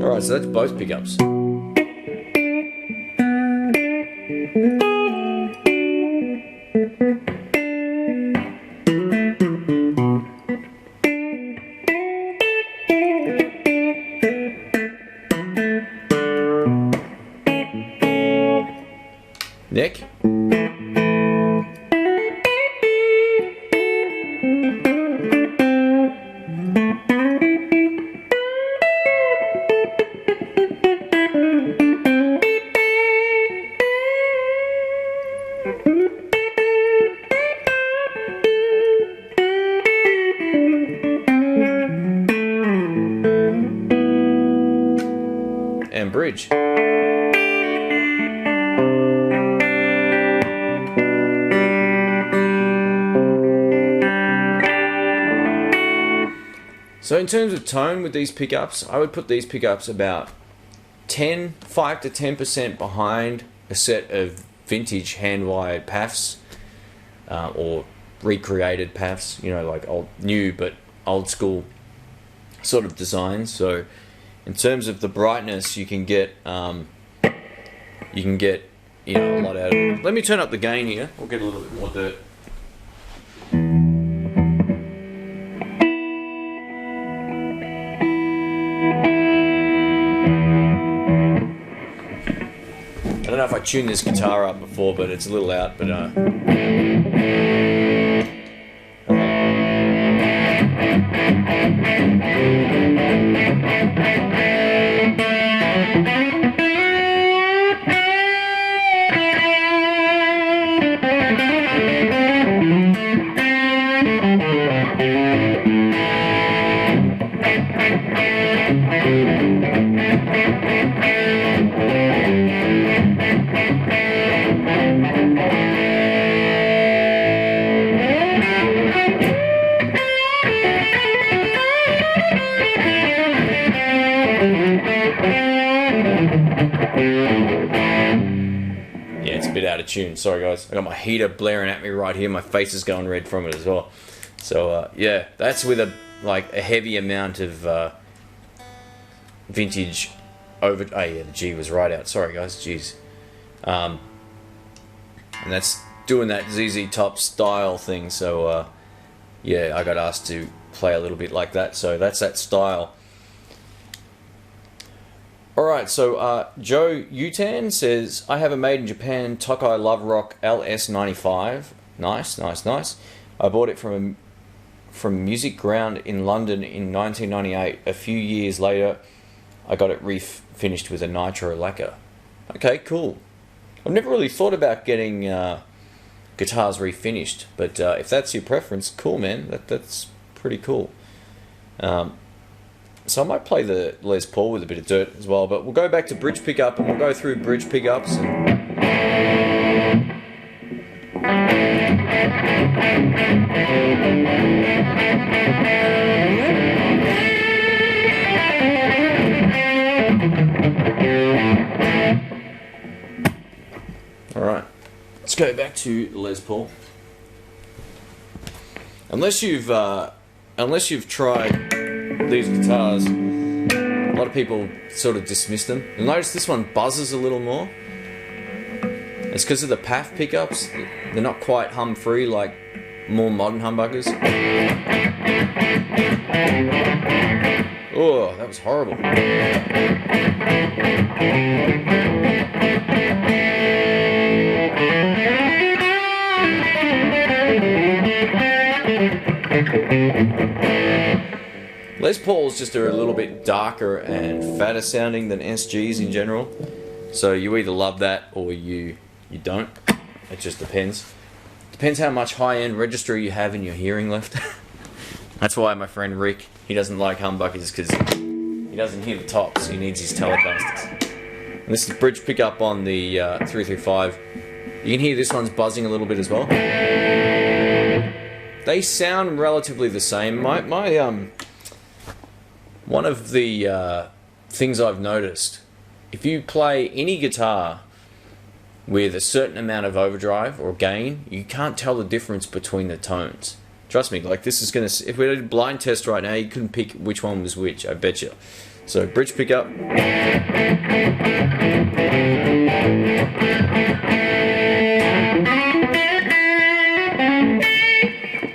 All right, so that's both pickups. Nick? And bridge. So in terms of tone with these pickups, I would put these pickups about 5 to 10% behind a set of vintage hand-wired PAFs, or recreated PAFs, like new but old school sort of designs. So In terms of the brightness, you can get a lot out of it. Let me turn up the gain here. We'll get a little bit more dirt. I don't know if I tuned this guitar up before, but it's a little out. But yeah, it's a bit out of tune. Sorry, guys. I got my heater blaring at me right here. My face is going red from it as well. So yeah, that's with a heavy amount of vintage over. Oh yeah, the G was right out. Sorry, guys. Jeez. And that's doing that ZZ Top style thing. So yeah, I got asked to play a little bit like that. So that's that style. Alright, so Joe Utan says, I have a made in Japan Tokai Love Rock LS95. Nice, nice, nice. I bought it from Music Ground in London in 1998. A few years later, I got it refinished with a nitro lacquer. Okay, cool. I've never really thought about getting guitars refinished, but if that's your preference, cool, man. That's pretty cool. So I might play the Les Paul with a bit of dirt as well, but we'll go back to bridge pickup and we'll go through bridge pickups and alright, let's go back to Les Paul. Unless you've tried these guitars, a lot of people sort of dismiss them. You'll notice this one buzzes a little more. It's because of the PAF pickups. They're not quite hum-free like more modern humbuckers. Oh, that was horrible. Les Pauls just are a little bit darker and fatter sounding than SGs in general. So you either love that or you don't. It just depends. Depends how much high-end registry you have in your hearing left. That's why my friend Rick, he doesn't like humbuckers because he doesn't hear the tops. He needs his Telecasters. And this is bridge pickup on the 335. You can hear this one's buzzing a little bit as well. They sound relatively the same. One of the things I've noticed, if you play any guitar with a certain amount of overdrive or gain, you can't tell the difference between the tones. Trust me, like this is gonna. If we did a blind test right now, you couldn't pick which one was which. I bet you. So bridge pickup.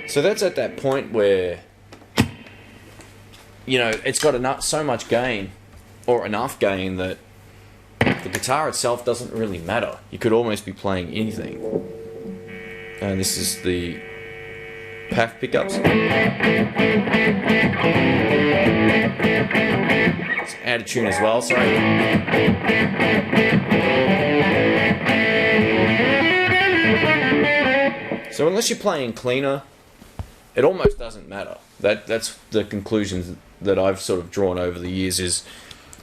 So that's at that point where, you know, it's got so much gain, or enough gain, that the guitar itself doesn't really matter. You could almost be playing anything. And this is the PAF pickups. It's out of tune as well, sorry. So unless you're playing cleaner, it almost doesn't matter. That's the conclusions that I've sort of drawn over the years is,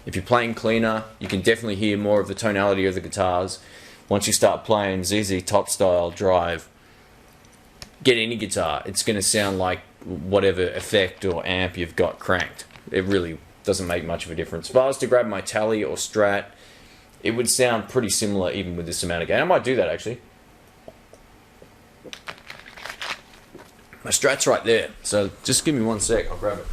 if you're playing cleaner, you can definitely hear more of the tonality of the guitars. Once you start playing ZZ Top style drive, get any guitar, it's going to sound like whatever effect or amp you've got cranked. It really doesn't make much of a difference. If I was to grab my Tele or Strat, it would sound pretty similar even with this amount of gain. I might do that actually. My Strat's right there, so just give me 1 sec, I'll grab it.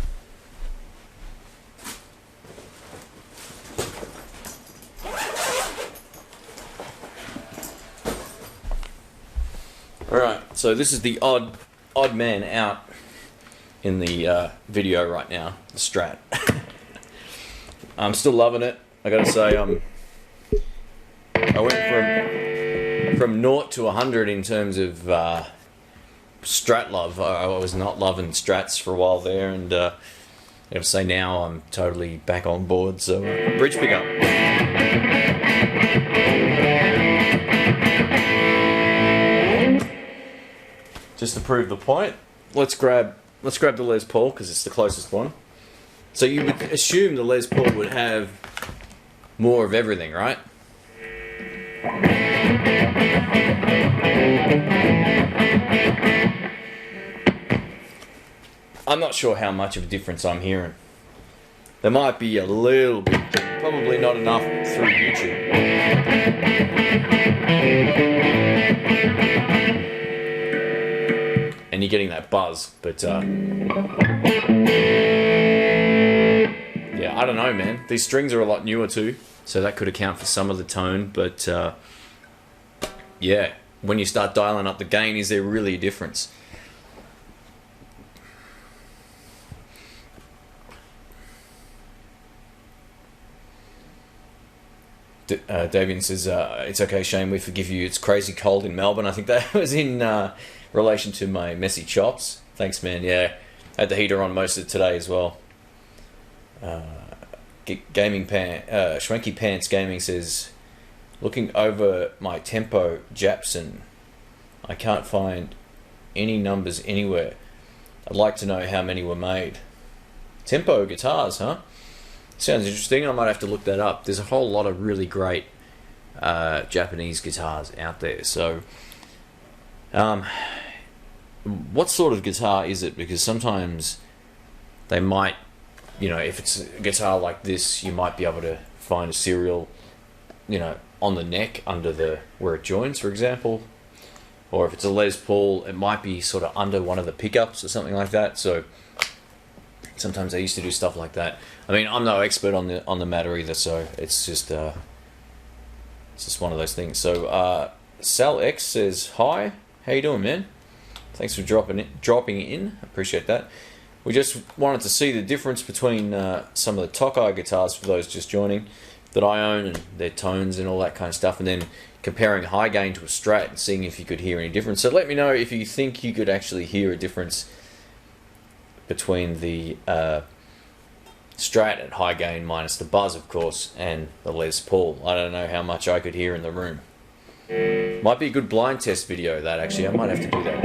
Alright, so this is the odd man out in the video right now, the Strat. I'm still loving it. I gotta say, I went from 0 to 100 in terms of Strat love. I was not loving Strats for a while there, and I have to say now I'm totally back on board. So bridge pickup. Just to prove the point, let's grab the Les Paul because it's the closest one. So you would assume the Les Paul would have more of everything, right? I'm not sure how much of a difference I'm hearing. There might be a little bit, but probably not enough through YouTube. And you're getting that buzz, but yeah, I don't know, man. These strings are a lot newer too, so that could account for some of the tone, but yeah, when you start dialing up the gain, is there really a difference? Davian says, it's okay, Shane, we forgive you. It's crazy cold in Melbourne. I think that was in relation to my messy chops. Thanks, man. Yeah, had the heater on most of today as well. Schwenky Pants Gaming says, looking over my Tempo Japson, I can't find any numbers anywhere. I'd like to know how many were made. Tempo guitars, huh? Sounds interesting. I might have to look that up. There's a whole lot of really great Japanese guitars out there. So, what sort of guitar is it? Because sometimes they might, you know, if it's a guitar like this, you might be able to find a serial, you know, on the neck under the where it joins, for example. Or if it's a Les Paul, it might be sort of under one of the pickups or something like that. So sometimes I used to do stuff like that. I mean, I'm no expert on the matter either, so it's just one of those things. So Sal X says, hi, how you doing, man? Thanks for dropping in. Appreciate that. We just wanted to see the difference between some of the Tokai guitars, for those just joining, that I own, and their tones and all that kind of stuff, and then comparing high gain to a Strat and seeing if you could hear any difference. So let me know if you think you could actually hear a difference between the Strat at high gain minus the buzz, of course, and the Les Paul. I don't know how much I could hear in the room. Might be a good blind test video, that, actually. I might have to do that.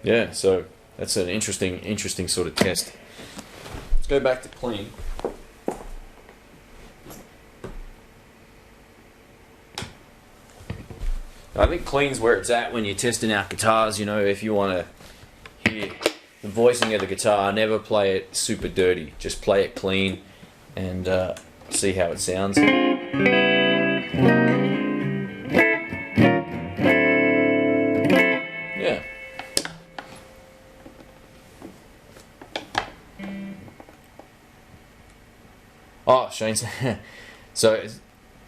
Yeah, so that's an interesting sort of test. Let's go back to clean. I think clean's where it's at when you're testing out guitars. You know, if you want to hear the voicing of the guitar, never play it super dirty. Just play it clean and see how it sounds. Yeah. Oh, Shane. So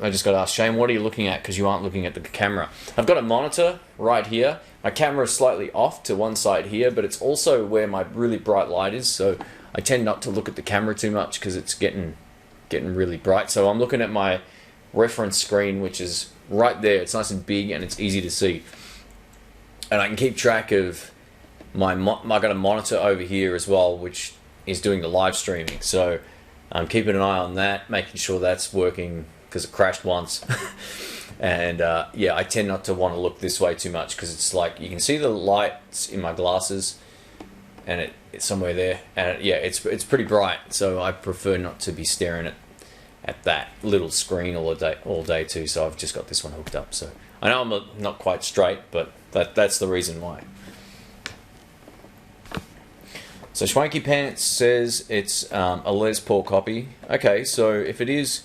I just got to ask Shane, what are you looking at? Because you aren't looking at the camera. I've got a monitor right here. My camera is slightly off to one side here, but it's also where my really bright light is. So I tend not to look at the camera too much because it's getting really bright. So I'm looking at my reference screen, which is right there. It's nice and big and it's easy to see. And I can keep track of I got a monitor over here as well, which is doing the live streaming. So I'm keeping an eye on that, making sure that's working, because it crashed once. And yeah, I tend not to want to look this way too much because it's like you can see the lights in my glasses, and it's somewhere there, and yeah, it's pretty bright. So I prefer not to be staring at that little screen all day too. So I've just got this one hooked up. So I know I'm not quite straight, but that's the reason why. So Schwanky Pants says it's a Les Paul copy. Okay, so if it is,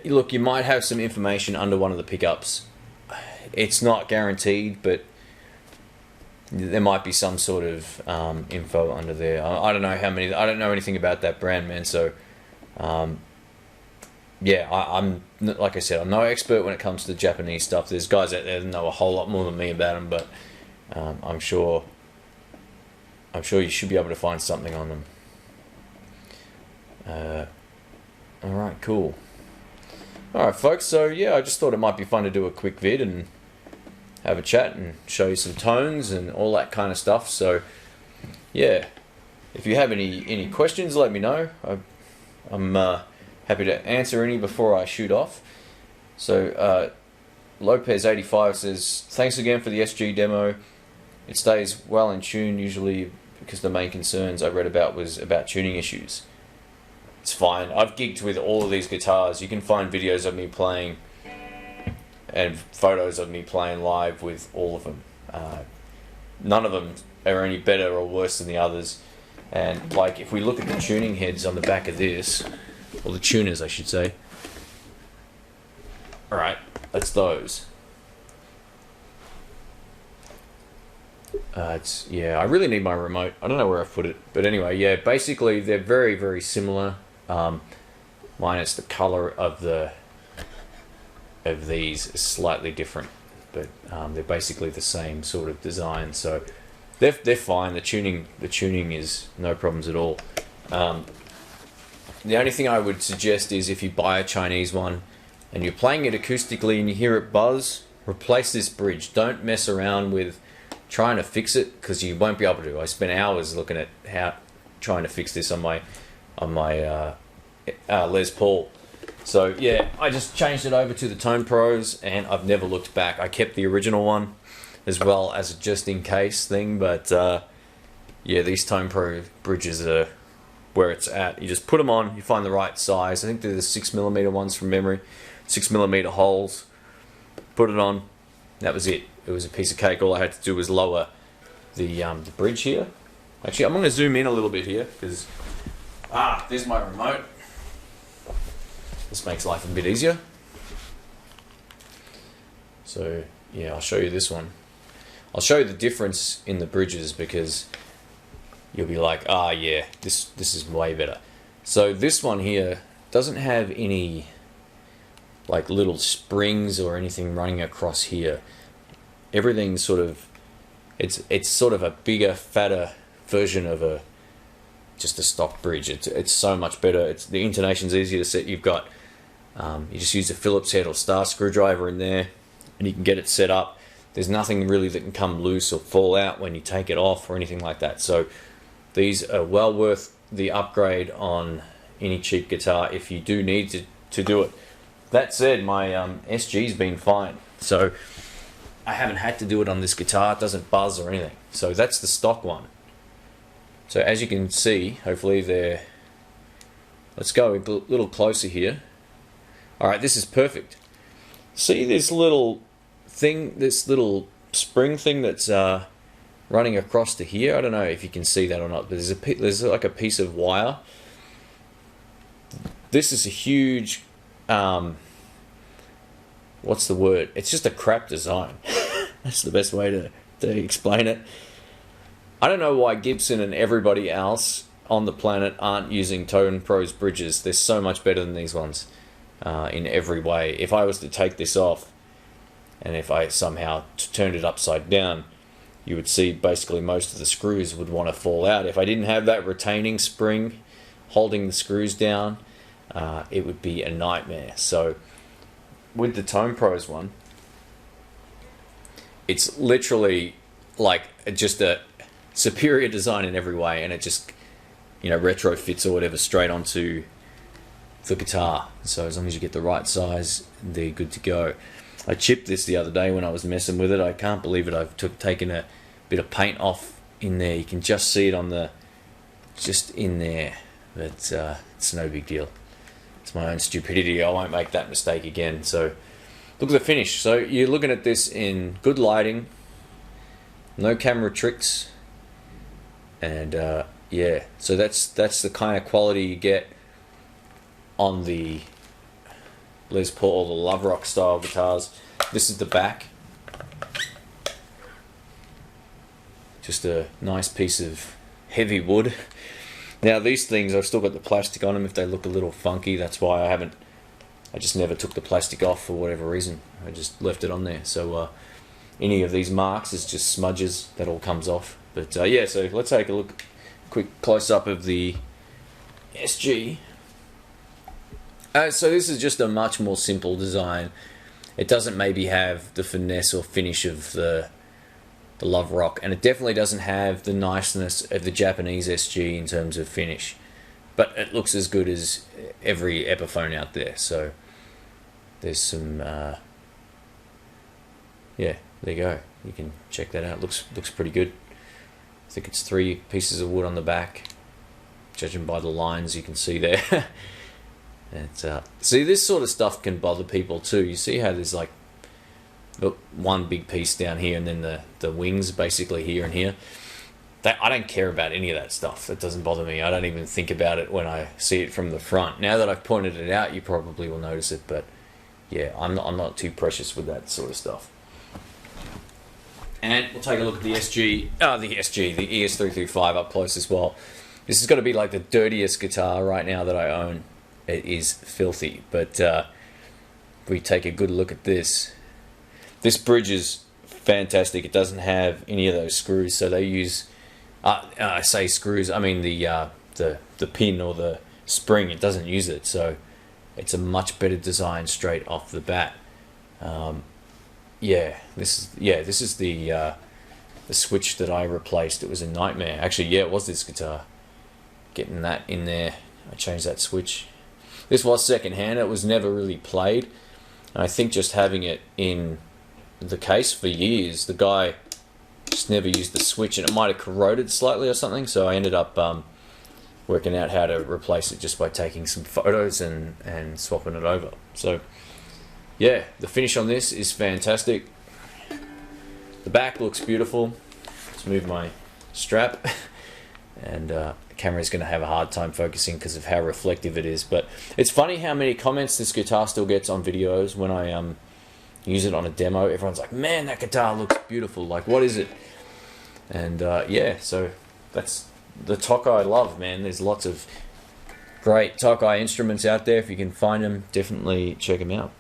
look, you might have some information under one of the pickups. It's not guaranteed, but there might be some sort of info under there. I don't know how many. I don't know anything about that brand, man. So, yeah, I'm like I said, I'm no expert when it comes to Japanese stuff. There's guys out there that know a whole lot more than me about them, but I'm sure you should be able to find something on them. All right, cool. All right, folks. So yeah, I just thought it might be fun to do a quick vid and have a chat and show you some tones and all that kind of stuff. So yeah, if you have any questions, let me know. I'm happy to answer any before I shoot off. So Lopez85 says, thanks again for the SG demo. It stays well in tune usually because the main concerns I read about was about tuning issues. It's fine. I've gigged with all of these guitars. You can find videos of me playing and photos of me playing live with all of them. None of them are any better or worse than the others. And like if we look at the tuning heads on the back of this, or the tuners I should say. Alright, that's those. I really need my remote. I don't know where I've put it. But anyway, yeah, basically they're very, very similar. Minus the color of these is slightly different. But they're basically the same sort of design. So they're fine. The tuning is no problems at all. The only thing I would suggest is if you buy a Chinese one and you're playing it acoustically and you hear it buzz, replace this bridge. Don't mess around with trying to fix it because you won't be able to. I spent hours looking at trying to fix this on my Les Paul. So yeah, I just changed it over to the Tone Pros and I've never looked back. I kept the original one as well as a just in case thing, but yeah, these Tone Pro bridges are where it's at. You just put them on, you find the right size. I think they're the 6mm ones from memory, 6mm holes. Put it on. That was it. It was a piece of cake. All I had to do was lower the bridge here. Actually, I'm going to zoom in a little bit here because there's my remote. This makes life a bit easier. So yeah, I'll show you this one. I'll show you the difference in the bridges because you'll be like, yeah, this is way better. So this one here doesn't have any like little springs or anything running across here. Everything's sort of, it's sort of a bigger, fatter version of just a stock bridge. It's so much better. The intonation's easier to set. You've got, you just use a Phillips head or star screwdriver in there and you can get it set up. There's nothing really that can come loose or fall out when you take it off or anything like that. So these are well worth the upgrade on any cheap guitar if you do need to do it. That said, my SG's been fine. So I haven't had to do it on this guitar. It doesn't buzz or anything. So that's the stock one. So as you can see, hopefully they're... Let's go a little closer here. Alright, this is perfect. See this little thing, this little spring thing that's running across to here? I don't know if you can see that or not, but there's like a piece of wire. This is a huge... what's the word? It's just a crap design. That's the best way to explain it. I don't know why Gibson and everybody else on the planet aren't using Tone Pros bridges. They're so much better than these ones in every way. If I was to take this off and if I somehow turned it upside down, you would see basically most of the screws would want to fall out. If I didn't have that retaining spring holding the screws down, it would be a nightmare. So with the Tone Pros one, it's literally like just a superior design in every way, and it just, you know, retrofits or whatever straight onto the guitar. So as long as you get the right size, they're good to go. I chipped this the other day when I was messing with it. I can't believe it. I've taken a bit of paint off in there. You can just see it just in there, but it's no big deal. It's my own stupidity. I won't make that mistake again. So look at the finish. So you're looking at this in good lighting, no camera tricks, and yeah, so that's the kind of quality you get on the Les Paul or the Love Rock style guitars. This is the back. just a nice piece of heavy wood. Now these things, I've still got the plastic on them. If they look a little funky, that's why I just never took the plastic off for whatever reason. I just left it on there. So any of these marks is just smudges, that all comes off. But yeah, so let's take a look, quick close-up of the SG. So this is just a much more simple design. It doesn't maybe have the finesse or finish of the Love Rock, and it definitely doesn't have the niceness of the Japanese SG in terms of finish, but it looks as good as every Epiphone out there. So there's some yeah, there you go, you can check that out. Looks pretty good. I think it's 3 pieces of wood on the back, judging by the lines you can see there. It's, see, this sort of stuff can bother people too. You see how there's like one big piece down here and then the wings basically here and here. I don't care about any of that stuff. That doesn't bother me. I don't even think about it when I see it from the front. Now that I've pointed it out, you probably will notice it, but yeah, I'm not too precious with that sort of stuff. And we'll take a look at the SG, the ES335 up close as well. This has got to be like the dirtiest guitar right now that I own. It is filthy, but if we take a good look at this bridge is fantastic. It doesn't have any of those screws, so they use, I say screws, I mean the pin or the spring. It doesn't use it, so it's a much better design straight off the bat. Yeah, this is the switch that I replaced. It was a nightmare. Actually, yeah, it was this guitar. Getting that in there, I changed that switch. This was second-hand. It was never really played. And I think just having it in the case for years, the guy just never used the switch, and it might have corroded slightly or something. So I ended up working out how to replace it just by taking some photos and swapping it over. So yeah, the finish on this is fantastic. The back looks beautiful. Let's move my strap. And the camera's going to have a hard time focusing because of how reflective it is. But it's funny how many comments this guitar still gets on videos when I use it on a demo. Everyone's like, man, that guitar looks beautiful. Like, what is it? And yeah, so that's the Tokai love, man. There's lots of great Tokai instruments out there. If you can find them, definitely check them out.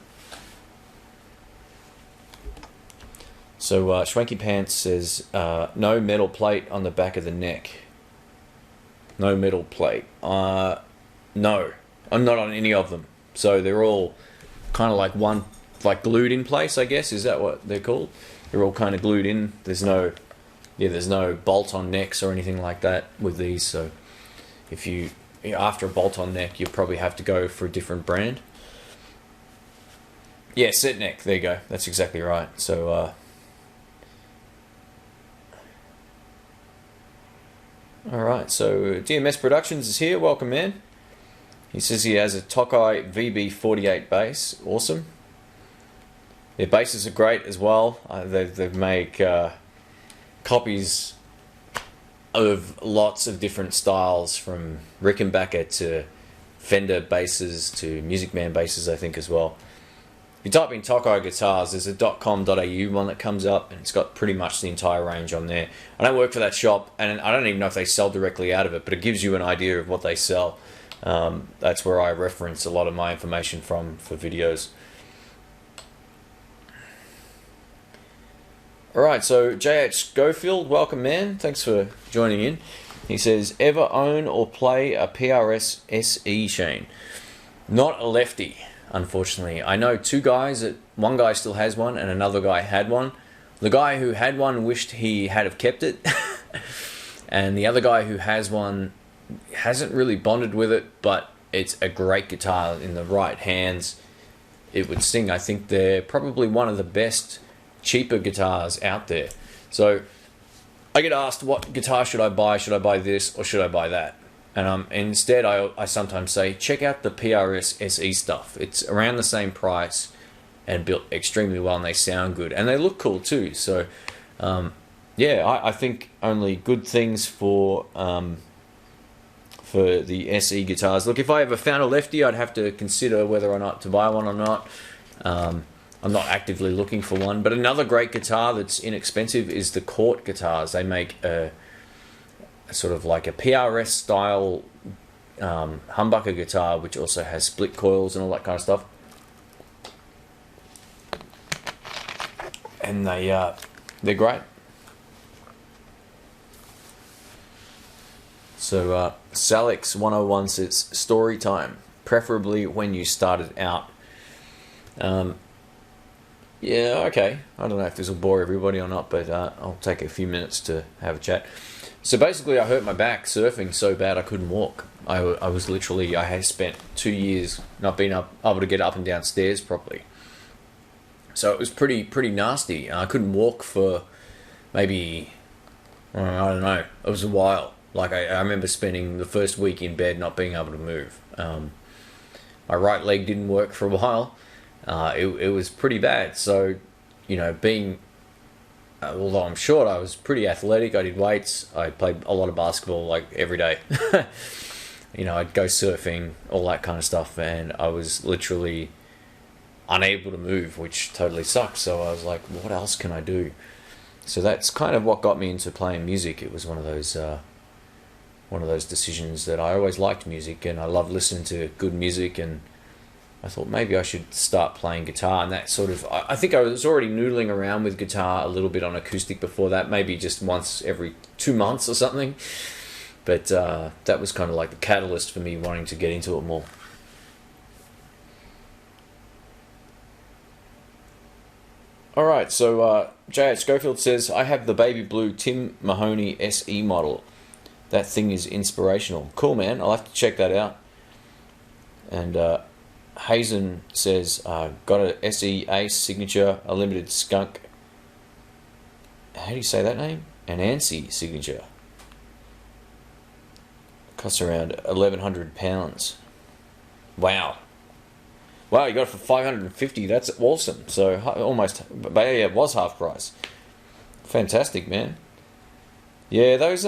So Schwanky Pants says, no metal plate on the back of the neck. No metal plate. No, I'm not on any of them. So they're all kind of like glued in place, I guess. Is that what they're called? They're all kind of glued in. There's no bolt on necks or anything like that with these. So if after a bolt on neck, you probably have to go for a different brand. Yeah, set neck. There you go. That's exactly right. So alright, so DMS Productions is here. Welcome, man. He says he has a Tokai VB48 bass. Awesome. Their basses are great as well. They make copies of lots of different styles, from Rickenbacker to Fender basses to Music Man basses, I think, as well. If you type in Tokai guitars, there's a .com.au one that comes up, and it's got pretty much the entire range on there. I don't work for that shop, and I don't even know if they sell directly out of it, but it gives you an idea of what they sell. That's where I reference a lot of my information from for videos. Alright, so JH Schofield, welcome, man. Thanks for joining in. He says, ever own or play a PRS SE, Shane? Not a lefty, unfortunately. I know two guys. One guy still has one and another guy had one. The guy who had one wished he had have kept it. And the other guy who has one hasn't really bonded with it, but it's a great guitar in the right hands. It would sing. I think they're probably one of the best cheaper guitars out there. So I get asked, what guitar should I buy? Should I buy this or should I buy that? And instead I sometimes say, check out the PRS SE stuff. It's around the same price and built extremely well, and they sound good and they look cool too. So yeah, I think only good things for the SE guitars. Look, if I ever found a lefty, I'd have to consider whether or not to buy one or not. I'm not actively looking for one. But another great guitar that's inexpensive is the Cort guitars. They make a sort of like a PRS style humbucker guitar, which also has split coils and all that kind of stuff. And they're great. So Salix101 says, story time, preferably when you started out. Yeah, okay. I don't know if this will bore everybody or not, but I'll take a few minutes to have a chat. So basically, I hurt my back surfing so bad I couldn't walk. I was literally, I had spent 2 years not being able to get up and down stairs properly. So it was pretty nasty. I couldn't walk for maybe, I don't know, it was a while. Like I remember spending the first week in bed not being able to move. My right leg didn't work for a while. It was pretty bad. So, you know, although I'm short, I was pretty athletic. I did weights. I played a lot of basketball like every day. You know, I'd go surfing, all that kind of stuff, and I was literally unable to move, which totally sucked. So I was like, what else can I do? So that's kind of what got me into playing music. It was one of those decisions that I always liked music, and I loved listening to good music, and I thought maybe I should start playing guitar. And that sort of, I think I was already noodling around with guitar a little bit on acoustic before that, maybe just once every 2 months or something. But that was kind of like the catalyst for me wanting to get into it more. Alright, so J.H. Schofield says, I have the baby blue Tim Mahoney SE model. That thing is inspirational. Cool, man. I'll have to check that out. And Hazen says, got a SE Ace signature, a limited skunk. How do you say that name? An ANSI signature. Costs around £1,100. Wow. Wow, you got it for $550. That's awesome. So almost, but yeah, it was half price. Fantastic, man. Yeah, those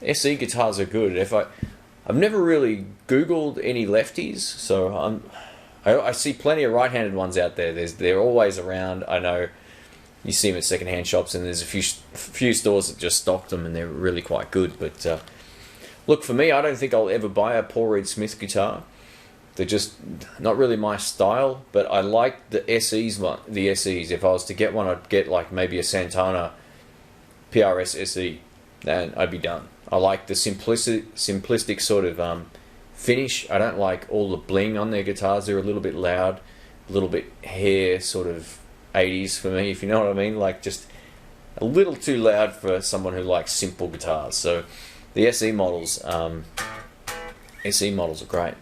SE guitars are good. I've never really Googled any lefties, so I see plenty of right-handed ones out there. They're always around. I know you see them at second-hand shops, and there's a few stores that just stock them, and they're really quite good. But look, for me, I don't think I'll ever buy a Paul Reed Smith guitar. They're just not really my style, but I like the SEs one. The SEs. If I was to get one, I'd get like maybe a Santana PRS SE, and I'd be done. I like the simplistic sort of finish. I don't like all the bling on their guitars. They're a little bit loud, a little bit hair sort of 80s for me, if you know what I mean. Like just a little too loud for someone who likes simple guitars. So the SE models are great.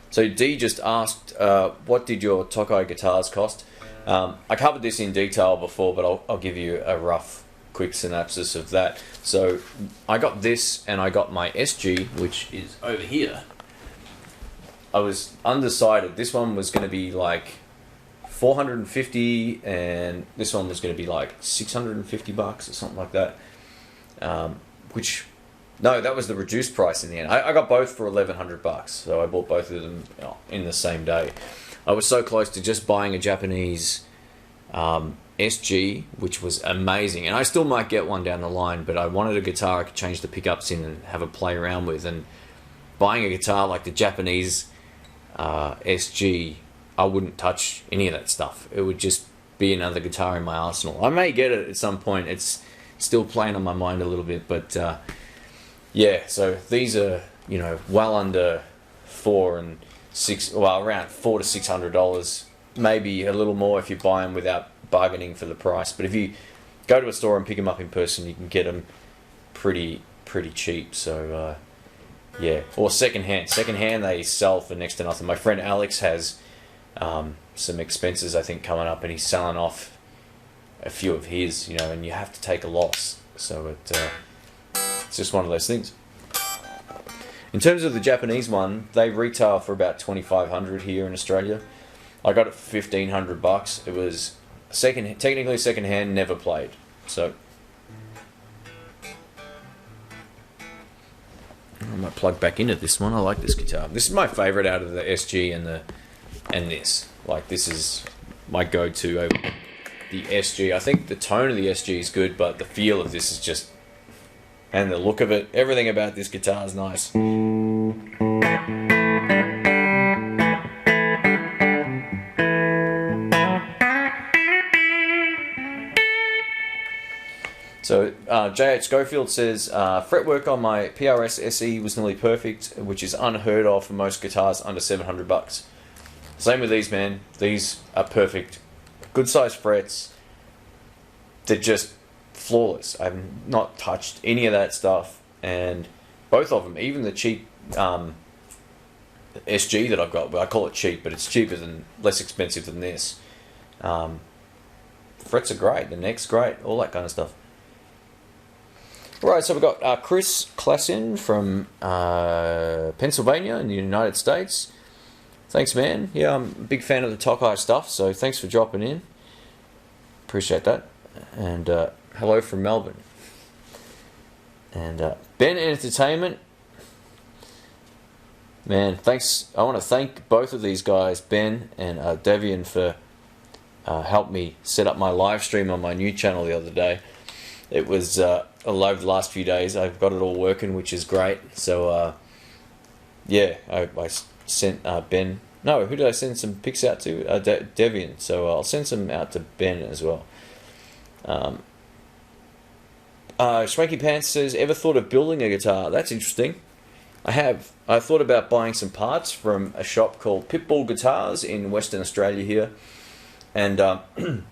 So D just asked, what did your Tokai guitars cost? I covered this in detail before, but I'll give you a rough, quick synopsis of that. So I got this, and I got my SG, which is over here. I was undecided. This one was going to be like $450, and this one was going to be like $650 or something like that. No, that was the reduced price in the end. I got both for $1,100, so I bought both of them in the same day. I was so close to just buying a Japanese SG, which was amazing, and I still might get one down the line, but I wanted a guitar I could change the pickups in and have a play around with. And buying a guitar like the Japanese SG, I wouldn't touch any of that stuff. It would just be another guitar in my arsenal. I may get it at some point. It's still playing on my mind a little bit, but yeah, so these are, you know, well under around $400 to $600, maybe a little more if you buy them without bargaining for the price. But if you go to a store and pick them up in person, you can get them pretty cheap. So yeah, or secondhand. Secondhand they sell for next to nothing. My friend Alex has some expenses I think coming up, and he's selling off a few of his, you know, and you have to take a loss. So it's just one of those things. In terms of the Japanese one, they retail for about $2,500 here in Australia. I got it for $1,500. It was technically secondhand, never played. So I might plug back into this one. I like this guitar. This is my favorite out of the SG and this. Like, this is my go-to over the SG. I think the tone of the SG is good, but the feel of this is just, and the look of it, everything about this guitar is nice. So J.H. Schofield says, fretwork on my PRS SE was nearly perfect, which is unheard of for most guitars under $700. Same with these, man. These are perfect. Good sized frets. They're just flawless. I've not touched any of that stuff. And both of them, even the cheap SG that I've got, well, I call it cheap, but it's cheaper than, less expensive than this. Frets are great. The neck's great. All that kind of stuff. Right, so we've got Chris Klassin from Pennsylvania in the United States. Thanks, man. Yeah, I'm a big fan of the Tokai stuff, so thanks for dropping in. Appreciate that. And hello from Melbourne. And Ben Entertainment. Man, thanks. I want to thank both of these guys, Ben and Devian, for helping me set up my live stream on my new channel the other day. It was over the last few days. I've got it all working, which is great. So, yeah, I sent Ben... No, who did I send some pics out to? Devian. So I'll send some out to Ben as well. Schwanky Pants says, ever thought of building a guitar? That's interesting. I have. I thought about buying some parts from a shop called Pitbull Guitars in Western Australia here. And and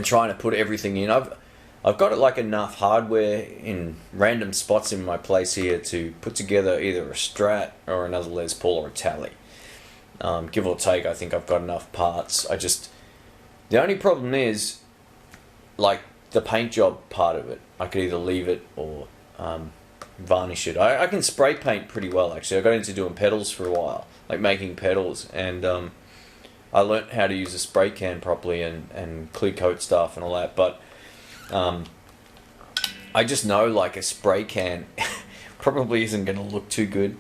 trying to put everything in. I've got like enough hardware in random spots in my place here to put together either a Strat or another Les Paul or a Tally. Give or take, I think I've got enough parts. The only problem is, like, the paint job part of it. I could either leave it or varnish it. I can spray paint pretty well, actually. I got into doing pedals for a while, like making pedals, and I learnt how to use a spray can properly and clear coat stuff and all that, but I just know, like, a spray can probably isn't going to look too good.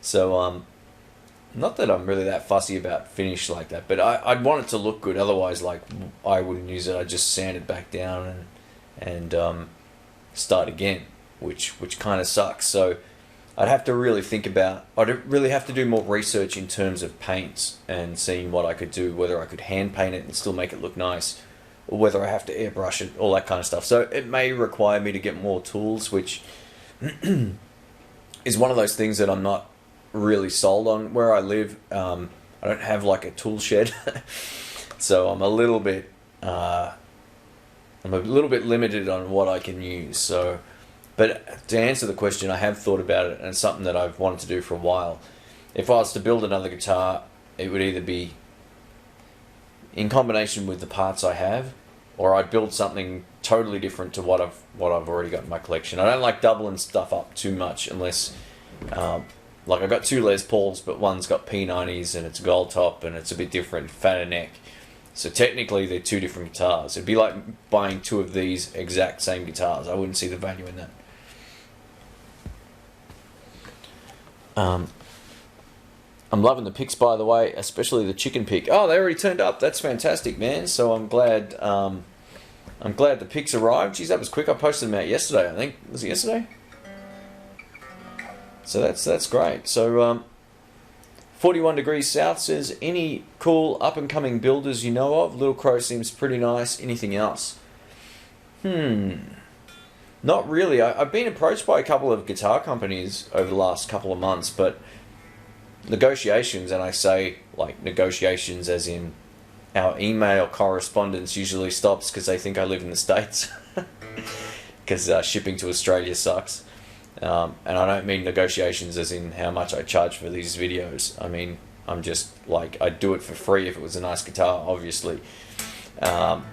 So, not that I'm really that fussy about finish like that, but I'd want it to look good. Otherwise, like, I wouldn't use it. I'd just sand it back down and start again, which kind of sucks. So, I'd have to really think about... I'd really have to do more research in terms of paints and seeing what I could do, whether I could hand paint it and still make it look nice, or whether I have to airbrush it, all that kind of stuff. So it may require me to get more tools, which is one of those things that I'm not really sold on. Where I live, I don't have like a tool shed, so I'm a little bit limited on what I can use. So, but to answer the question, I have thought about it, and it's something that I've wanted to do for a while. If I was to build another guitar, it would either be in combination with the parts I have, or I'd build something totally different to what I've already got in my collection. I don't like doubling stuff up too much unless, like, I've got two Les Pauls, but one's got P90s and it's a gold top and it's a bit different, fatter neck. So technically they're two different guitars. It'd be like buying two of these exact same guitars. I wouldn't see the value in that. I'm loving the pics, by the way, especially the chicken pic. Oh, they already turned up. That's fantastic, man. So I'm glad the pics arrived. Geez, that was quick. I posted them out yesterday, I think. Was it yesterday? So that's great. So 41 Degrees South says, any cool up-and-coming builders you know of? Little Crow seems pretty nice. Anything else? Not really. I've been approached by a couple of guitar companies over the last couple of months, but negotiations, and I say like negotiations as in our email correspondence usually stops because they think I live in the States, because shipping to Australia sucks. And I don't mean negotiations as in how much I charge for these videos. I mean, I'm just like, I'd do it for free if it was a nice guitar, obviously. And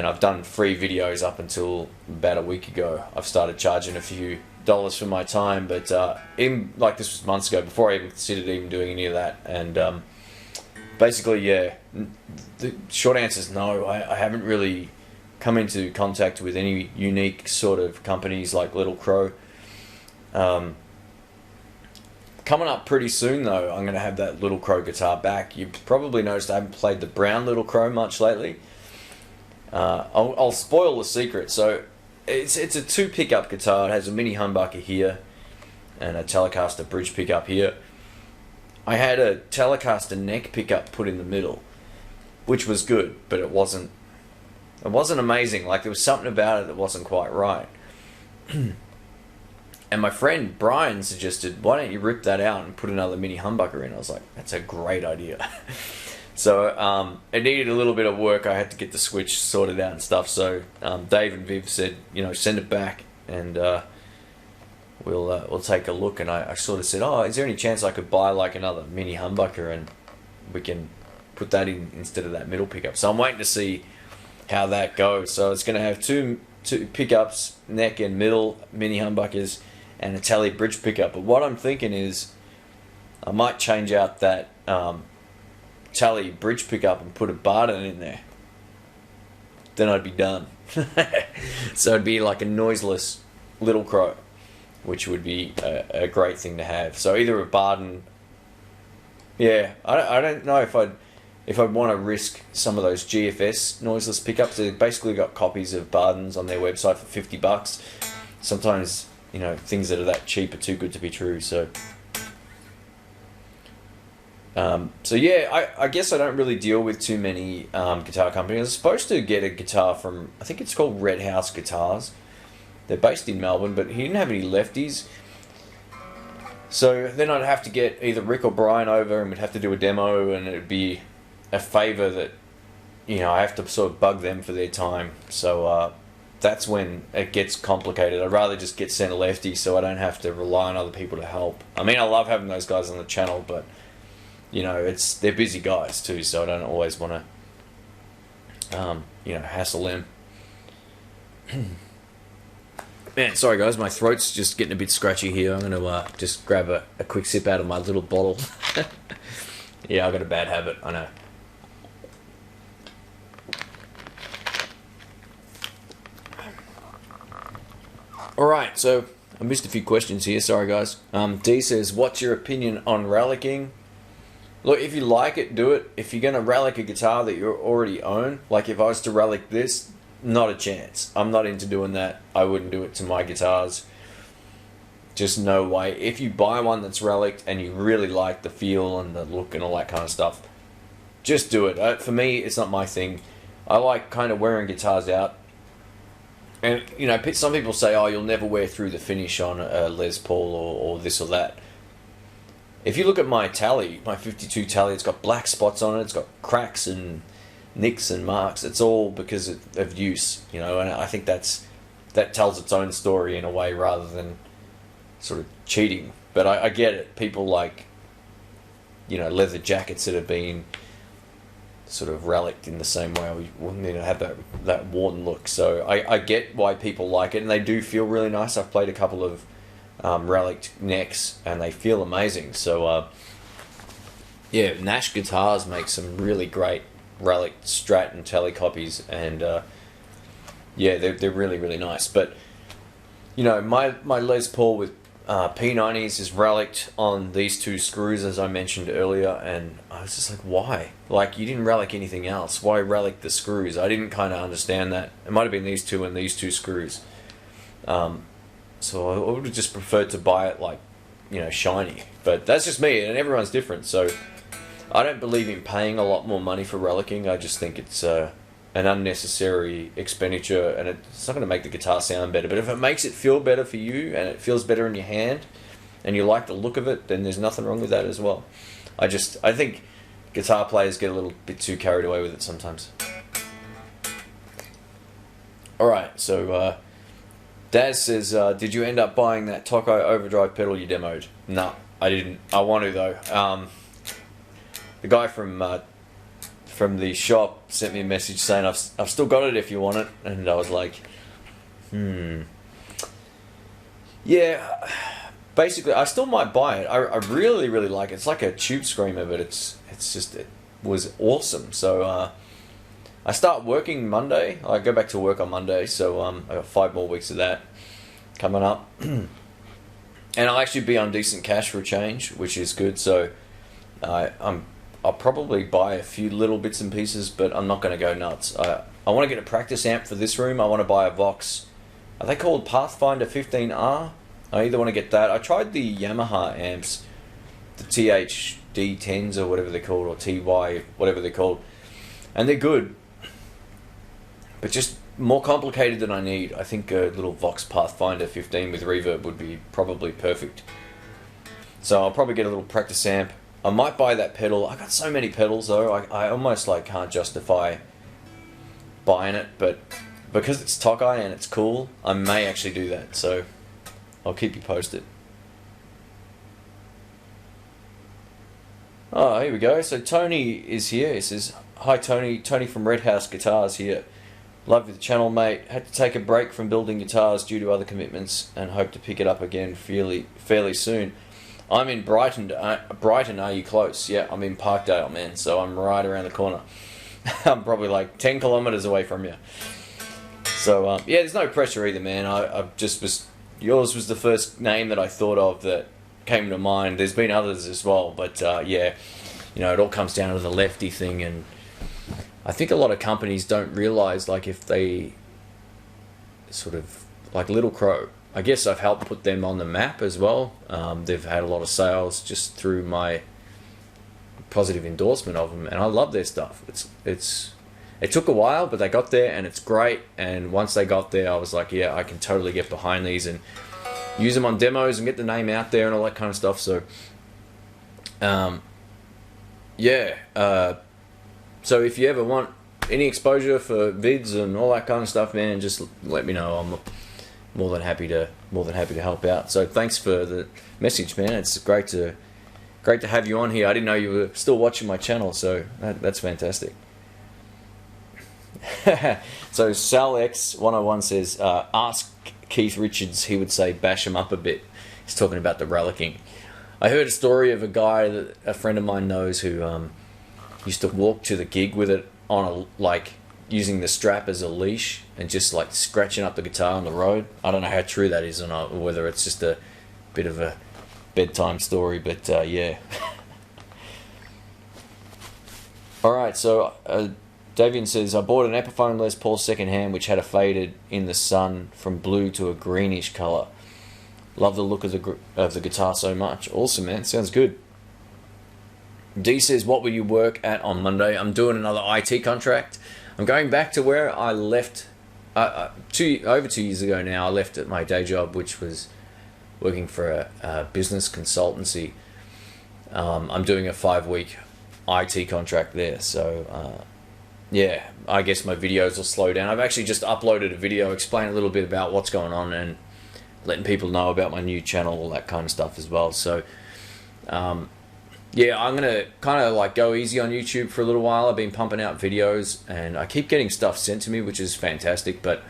I've done free videos up until about a week ago. I've started charging a few dollars for my time, but even like this was months ago, before I even considered even doing any of that. And basically, yeah, the short answer is no. I haven't really come into contact with any unique sort of companies like Little Crow. Coming up pretty soon, though, I'm going to have that Little Crow guitar back. You've probably noticed I haven't played the brown Little Crow much lately. I'll spoil the secret. So it's a 2 pickup guitar. It has a mini humbucker here and a Telecaster bridge pickup here. I had a Telecaster neck pickup put in the middle, which was good, but it wasn't amazing. Like, there was something about it that wasn't quite right. And my friend Brian suggested, why don't you rip that out and put another mini humbucker in? I was like, that's a great idea. So it needed a little bit of work. I had to get the switch sorted out and stuff. So Dave and Viv said, send it back and we'll take a look. And I sort of said, is there any chance I could buy like another mini humbucker and we can put that in instead of that middle pickup? So I'm waiting to see how that goes. So it's going to have two pickups, neck and middle mini humbuckers, and a Tele bridge pickup. But what I'm thinking is I might change out that Tele bridge pickup and put a Barden in there. Then I'd be done. So it'd be like a noiseless Little Crow, which would be a great thing to have. So either a Barden. Yeah, I don't know if I'd want to risk some of those GFS noiseless pickups. They've basically got copies of Bardens on their website for $50. Sometimes, things that are that cheap are too good to be true. So yeah, I guess I don't really deal with too many guitar companies. I was supposed to get a guitar from, I think it's called Red House Guitars. They're based in Melbourne, but he didn't have any lefties. So then I'd have to get either Rick or Brian over and we'd have to do a demo, and it'd be a favour that, I have to sort of bug them for their time. So that's when it gets complicated. I'd rather just get sent a lefty so I don't have to rely on other people to help. I mean, I love having those guys on the channel, but they're busy guys too, so I don't always want to, hassle them. Man, sorry guys, my throat's just getting a bit scratchy here. I'm going to just grab a quick sip out of my little bottle. Yeah, I've got a bad habit, I know. Alright, so I missed a few questions here, sorry guys. D says, what's your opinion on relicking? Look, if you like it, do it. If you're going to relic a guitar that you already own, like if I was to relic this, not a chance. I'm not into doing that. I wouldn't do it to my guitars. Just no way. If you buy one that's relicked and you really like the feel and the look and all that kind of stuff, just do it. For me, it's not my thing. I like kind of wearing guitars out. And, some people say, you'll never wear through the finish on a Les Paul or this or that. If you look at my Tele, my 52 Tele, it's got black spots on it, it's got cracks and nicks and marks. It's all because of use, and I think that tells its own story in a way rather than sort of cheating. But I get it. People like, leather jackets that have been sort of relicked in the same way. We have that worn look. So I get why people like it, and they do feel really nice. I've played a couple of relicked necks and they feel amazing. So yeah, Nash Guitars make some really great relic Strat and Tele copies, and yeah, they're really, really nice. But my Les Paul with P90s is relicked on these 2 screws, as I mentioned earlier, and I was just like, why? Like, you didn't relic anything else. Why relic the screws? I didn't kind of understand that. It might have been these 2 and these 2 screws. So I would have just preferred to buy it like, shiny. But that's just me, and everyone's different. So I don't believe in paying a lot more money for relicking. I just think it's an unnecessary expenditure, and it's not going to make the guitar sound better. But if it makes it feel better for you, and it feels better in your hand, and you like the look of it, then there's nothing wrong with that as well. I think guitar players get a little bit too carried away with it sometimes. Alright, so Daz says, did you end up buying that Tokai overdrive pedal you demoed? No, I didn't. I want to though. The guy from the shop sent me a message saying I've still got it if you want it, and I was like, yeah. Basically, I still might buy it. I really, really like it. It's like a tube screamer, but it was awesome. So I start working Monday. I go back to work on Monday, so I got 5 more weeks of that coming up. and I'll actually be on decent cash for a change, which is good. So I'll probably buy a few little bits and pieces, but I'm not going to go nuts. I want to get a practice amp for this room. I want to buy a Vox. Are they called Pathfinder 15R? I either want to get that. I tried the Yamaha amps, the THD 10s or whatever they're called, or TY, whatever they're called, and they're good, but just more complicated than I need. I think a little Vox Pathfinder 15 with reverb would be probably perfect. So I'll probably get a little practice amp. I might buy that pedal. I got so many pedals though, I almost like can't justify buying it, but because it's Tokai and it's cool, I may actually do that. So I'll keep you posted. Oh, here we go. So Tony is here. He says, "Hi Tony, Tony from Red House Guitars here. Love the channel, mate. Had to take a break from building guitars due to other commitments and hope to pick it up again fairly soon. I'm in Brighton. Brighton, are you close? Yeah, I'm in Parkdale, man. So I'm right around the corner. I'm probably like 10 kilometers away from you. So yeah, there's no pressure either, man. I just was. Yours was the first name that I thought of that came to mind. There's been others as well, but yeah, you know, it all comes down to the lefty thing, and I think a lot of companies don't realize, like, if they sort of, like Little Crow, I guess I've helped put them on the map as well. They've had a lot of sales just through my positive endorsement of them, and I love their stuff. It took a while, but they got there, and it's great. And once they got there, I was like, yeah, I can totally get behind these and use them on demos and get the name out there and all that kind of stuff. So yeah, so if you ever want any exposure for vids and all that kind of stuff, man, just let me know. I'm more than happy to help out. So thanks for the message, man. It's great to have you on here. I didn't know you were still watching my channel, so that's fantastic. So SalX101 says, ask Keith Richards, he would say bash him up a bit. He's talking about the Reliking. I heard a story of a guy that a friend of mine knows who used to walk to the gig with it on like using the strap as a leash and just like scratching up the guitar on the road. I don't know how true that is or not, or whether it's just a bit of a bedtime story, but yeah. Alright, so Davian says, I bought an Epiphone Les Paul secondhand which had a faded in the sun from blue to a greenish colour. Love the look of the guitar so much. Awesome, man. Sounds good. D says, what will you work at on Monday? I'm doing another IT contract. I'm going back to where I left over 2 years ago now. I left at my day job, which was working for a business consultancy. I'm doing a 5-week IT contract there. So yeah, I guess my videos will slow down. I've actually just uploaded a video explaining a little bit about what's going on and letting people know about my new channel, all that kind of stuff as well. So yeah, I'm gonna kind of like go easy on YouTube for a little while. I've been pumping out videos and I keep getting stuff sent to me, which is fantastic, but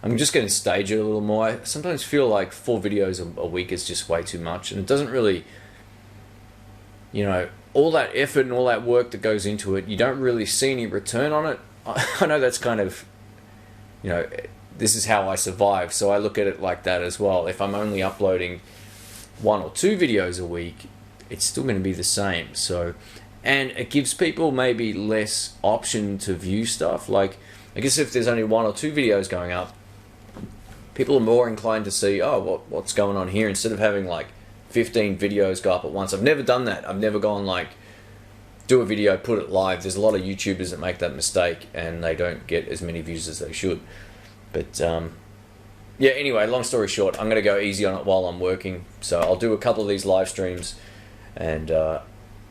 I'm just going to stage it a little more. I sometimes feel like 4 videos a week is just way too much, and it doesn't really, you know, all that effort and all that work that goes into it, you don't really see any return on it. I know that's kind of, you know, this is how I survive, so I look at it like that as well. If I'm only uploading 1 or 2 videos a week, it's still going to be the same. So, and it gives people maybe less option to view stuff. Like, I guess if there's only 1 or 2 videos going up, people are more inclined to see, oh, what's going on here, instead of having like 15 videos go up at once. I've never done that. I've never gone like, do a video, put it live. There's a lot of YouTubers that make that mistake and they don't get as many views as they should. But yeah, anyway, long story short, I'm going to go easy on it while I'm working. So I'll do a couple of these live streams, and I'll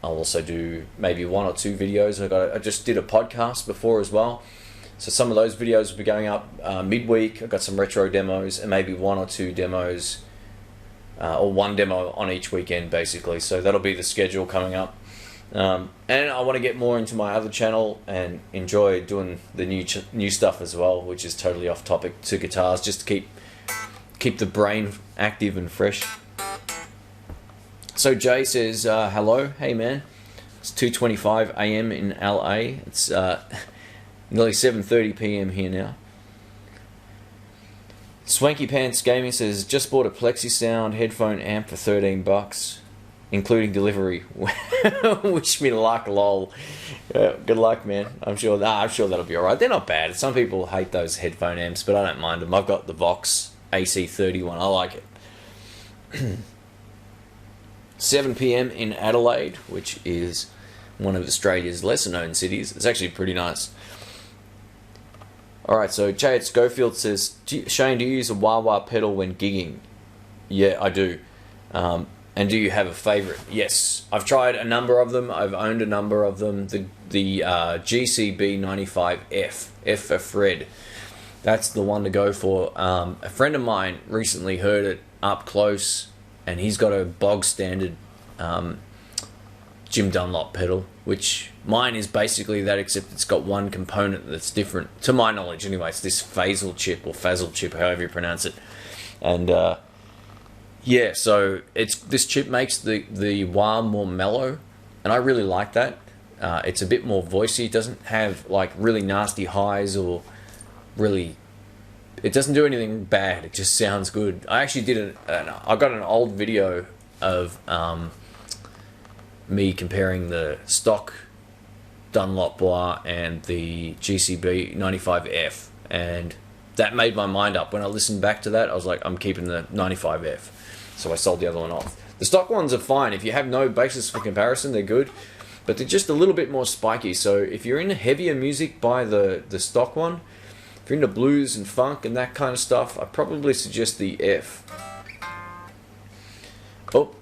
also do maybe 1 or 2 videos. I just did a podcast before as well. So some of those videos will be going up midweek. I've got some retro demos and maybe 1 or 2 demos, or 1 demo on each weekend basically. So that'll be the schedule coming up. And I want to get more into my other channel and enjoy doing the new stuff as well, which is totally off topic to guitars, just to keep the brain active and fresh. So Jay says, hello, hey man, it's 2:25 a.m. in LA. It's nearly 7:30 p.m. here now. Swanky Pants Gaming says, just bought a Plexi Sound headphone amp for $13, including delivery. Wish me luck, lol. Good luck, man. I'm sure that'll be alright. They're not bad. Some people hate those headphone amps, but I don't mind them. I've got the Vox AC31. I like it. 7 p.m. in Adelaide, which is one of Australia's lesser known cities. It's actually pretty nice. Alright, so Jay at Schofield says, Shane, do you use a wah-wah pedal when gigging? Yeah, I do. And do you have a favourite? Yes. I've tried a number of them. I've owned a number of them. The GCB 95F. F for Fred. That's the one to go for. A friend of mine recently heard it up close, and he's got a bog standard Jim Dunlop pedal, which mine is basically that, except it's got one component that's different, to my knowledge anyway. It's this phasal chip, or fazzle chip, however you pronounce it. And yeah, so this chip makes the wah more mellow, and I really like that. It's a bit more voicey. It doesn't have like really nasty highs, or really, it doesn't do anything bad. It just sounds good. I actually did I got an old video of me comparing the stock Dunlop wah and the GCB 95F, and that made my mind up. When I listened back to that, I was like, I'm keeping the 95F. So I sold the other one off. The stock ones are fine. If you have no basis for comparison, they're good, but they're just a little bit more spiky. So if you're into heavier music, buy the stock one. If you're into blues and funk and that kind of stuff, I probably suggest the F. Oh,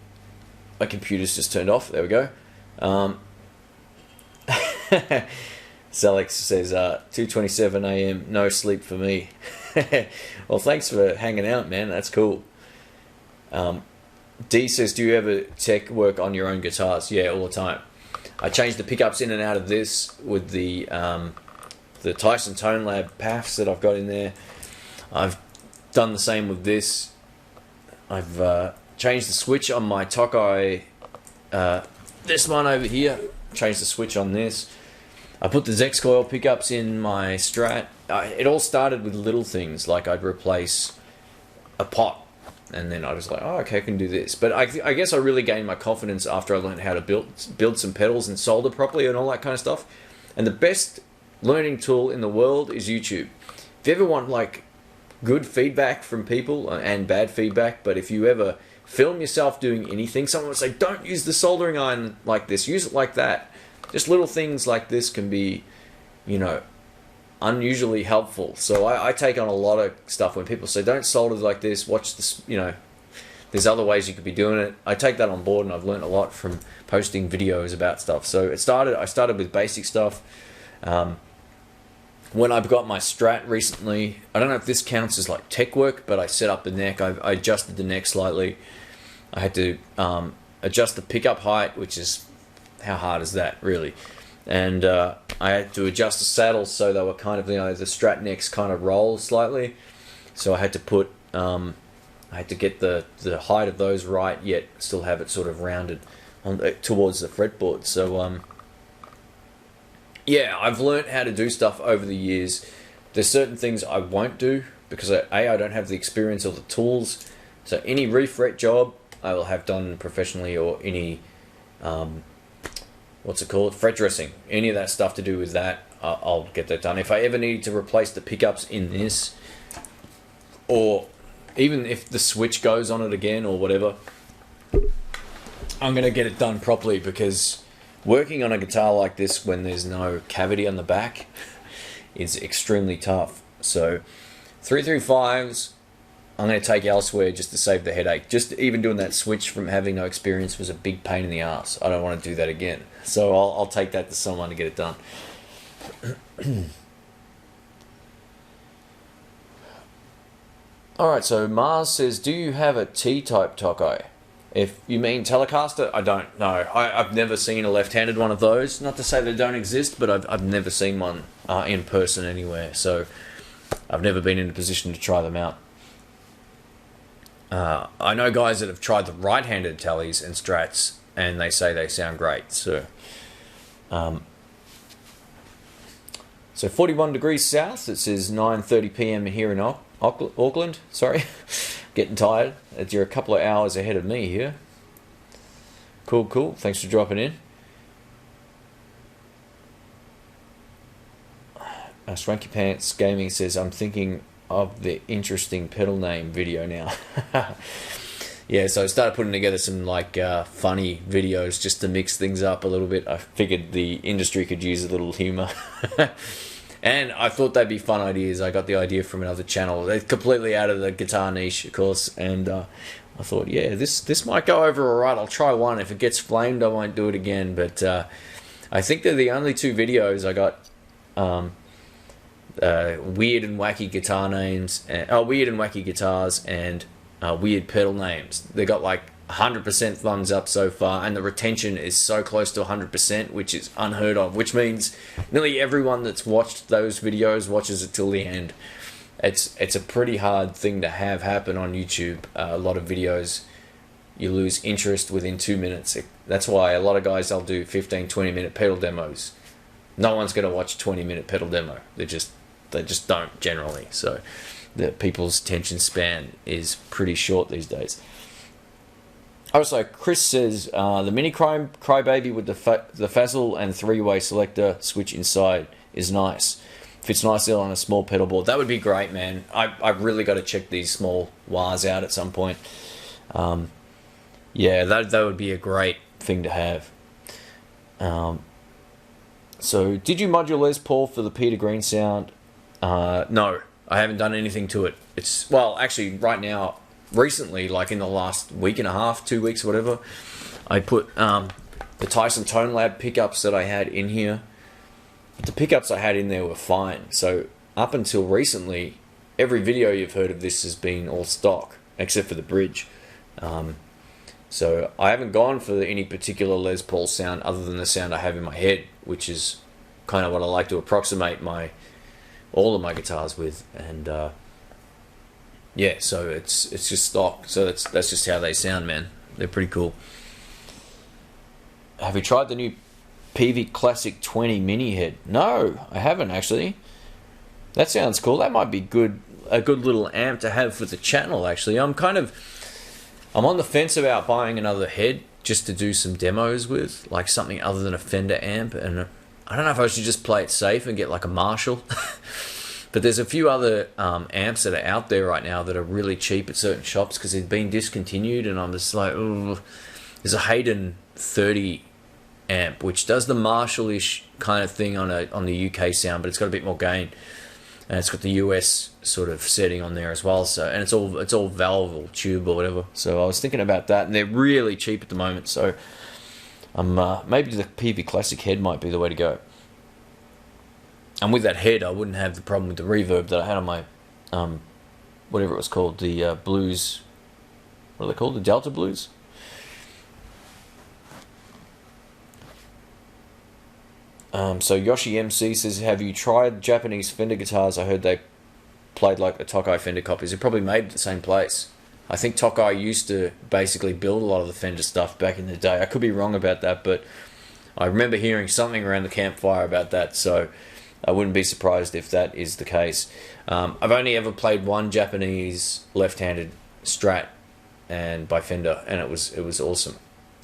my computer's just turned off. There we go. Selex says, 2:27 a.m. no sleep for me. Well, thanks for hanging out, man. That's cool. D says, do you ever tech work on your own guitars? Yeah, all the time. I change the pickups in and out of this with the Tyson Tone Lab PAFs that I've got in there. I've done the same with this. I've changed the switch on my Tokai, this one over here. Changed the switch on this. I put the Zex coil pickups in my Strat. It all started with little things, like I'd replace a pot, and then I was like, oh, okay, I can do this. But I guess I really gained my confidence after I learned how to build some pedals and solder properly and all that kind of stuff. And the best learning tool in the world is YouTube. If you ever want like good feedback from people, and bad feedback, but if you ever film yourself doing anything, someone would say, don't use the soldering iron like this, use it like that. Just little things like this can be, you know, unusually helpful. So I take on a lot of stuff when people say, don't solder like this, watch this, you know, there's other ways you could be doing it. I take that on board, and I've learned a lot from posting videos about stuff. So I started with basic stuff. When I've got my Strat recently, I don't know if this counts as like tech work, but I set up the neck. I adjusted the neck slightly. I had to adjust the pickup height, which is, how hard is that, really? And I had to adjust the saddles so they were kind of, you know, the Strat necks kind of roll slightly. So I had to put, I had to get the height of those right, yet still have it sort of rounded on towards the fretboard. So yeah, I've learned how to do stuff over the years. There's certain things I won't do because I don't have the experience or the tools. So any refret job I will have done professionally, or any what's it called, fret dressing, any of that stuff to do with that, I'll get that done. If I ever need to replace the pickups in this, or even if the switch goes on it again or whatever, I'm going to get it done properly, because working on a guitar like this when there's no cavity on the back is extremely tough. So 335s I'm going to take elsewhere just to save the headache. Just even doing that switch from having no experience was a big pain in the ass. I don't want to do that again. So I'll take that to someone to get it done. Alright, so Mars says, do you have a T-type Tokai? If you mean Telecaster, I don't know. I've never seen a left-handed one of those. Not to say they don't exist, but I've never seen one in person anywhere. So I've never been in a position to try them out. I know guys that have tried the right-handed Tellies and Strats, and they say they sound great. So, so 41 degrees south. It says 9:30 p.m. here in Auckland, sorry. Getting tired. You're a couple of hours ahead of me here. Cool. Thanks for dropping in. Swanky Pants Gaming says, I'm thinking of the interesting pedal name video now. Yeah, so I started putting together some funny videos just to mix things up a little bit. I figured the industry could use a little humor. And I thought they'd be fun ideas. I got the idea from another channel. They're completely out of the guitar niche, of course. And I thought, yeah, this might go over all right. I'll try one. If it gets flamed, I won't do it again. But I think they're the only two videos I got weird and wacky guitar names. Weird and wacky guitars and weird pedal names. They got 100% thumbs up so far, and the retention is so close to 100%, which is unheard of, which means nearly everyone that's watched those videos watches it till the end. It's a pretty hard thing to have happen on YouTube. A lot of videos, you lose interest within 2 minutes. That's why a lot of guys, they'll do 15-20 minute pedal demos. No one's going to watch a 20-minute pedal demo. They just don't generally. So the people's attention span is pretty short these days. Also, Chris says the Mini Crybaby with the Fazzle and 3-way selector switch inside is nice. Fits nicely on a small pedal board. That would be great, man. I've really got to check these small wahs out at some point. Yeah, that would be a great thing to have. So, did you mod your Les Paul for the Peter Green sound? No, I haven't done anything to it. Actually, right now, recently, in the last week and a half, 2 weeks, whatever, I put the Tyson Tone Lab pickups that I had in here. But the pickups I had in there were fine. So up until recently, every video you've heard of this has been all stock, except for the bridge. So I haven't gone for any particular Les Paul sound other than the sound I have in my head, which is kind of what I like to approximate all of my guitars with. And yeah, so it's just stock. So that's just how they sound, man. They're pretty cool. Have you tried the new PV Classic 20 mini head? No, I haven't actually. That sounds cool. That might be a good little amp to have for the channel, actually. I'm on the fence about buying another head just to do some demos with, something other than a Fender amp, and I don't know if I should just play it safe and get a Marshall. But there's a few other amps that are out there right now that are really cheap at certain shops because they've been discontinued, and I'm just like, ooh. There's a Hayden 30 amp which does the Marshall-ish kind of thing on the UK sound, but it's got a bit more gain, and it's got the US sort of setting on there as well. So, and it's all valve or tube or whatever. So I was thinking about that, and they're really cheap at the moment. So maybe the PV Classic head might be the way to go. And with that head, I wouldn't have the problem with the reverb that I had on my, whatever it was called, the Blues. What are they called? The Delta Blues? So Yoshi MC says, have you tried Japanese Fender guitars? I heard they played like the Tokai Fender copies. They're probably made at the same place. I think Tokai used to basically build a lot of the Fender stuff back in the day. I could be wrong about that, but I remember hearing something around the campfire about that, so I wouldn't be surprised if that is the case. I've only ever played one Japanese left-handed Strat and by Fender, and it was awesome.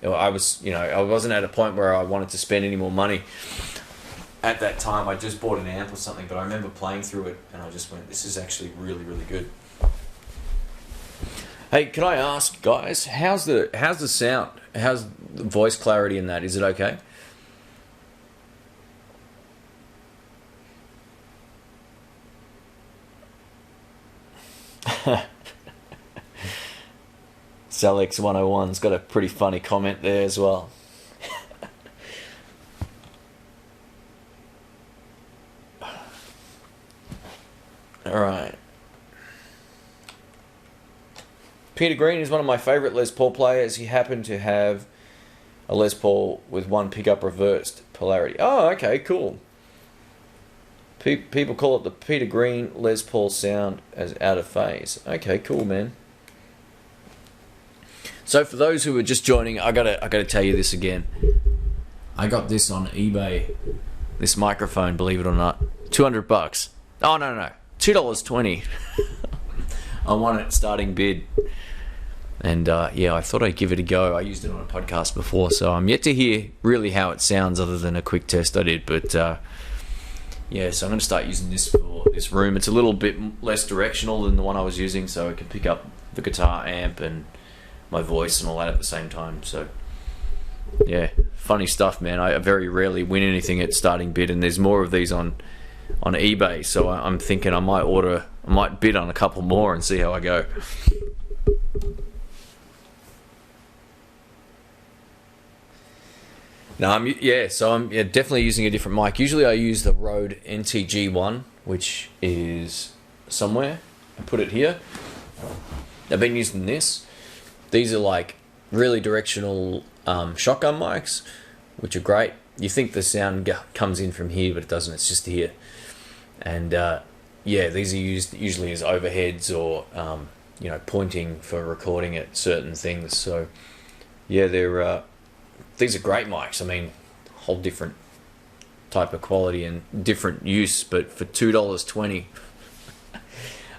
I wasn't at a point where I wanted to spend any more money. At that time, I just bought an amp or something, but I remember playing through it, and I just went, this is actually really, really good. Hey, can I ask, guys, how's the sound? How's the voice clarity in that? Is it okay? Salex 101's got a pretty funny comment there as well. Alright. Peter Green is one of my favourite Les Paul players. He happened to have a Les Paul with one pickup reversed polarity. Oh, okay, cool. People call it the Peter Green Les Paul sound as out of phase. Okay, cool, man. So for those who are just joining, I gotta tell you this again. I got this on eBay. This microphone, believe it or not, $200. Oh no, $2.20. I won it starting bid. And yeah, I thought I'd give it a go. I used it on a podcast before, so I'm yet to hear really how it sounds other than a quick test I did. But yeah, so I'm going to start using this for this room. It's a little bit less directional than the one I was using, so I can pick up the guitar amp and my voice and all that at the same time. So yeah, funny stuff, man. I very rarely win anything at starting bid, and there's more of these on eBay. So I'm thinking I might bid on a couple more and see how I go. No, I'm definitely using a different mic. Usually I use the Rode NTG1, which is somewhere. I put it here. I've been using this. These are like really directional shotgun mics, which are great. You think the sound comes in from here, but it doesn't. It's just here. And yeah, these are used usually as overheads or pointing for recording at certain things. So yeah, these are great mics. I mean, whole different type of quality and different use, but for $2.20,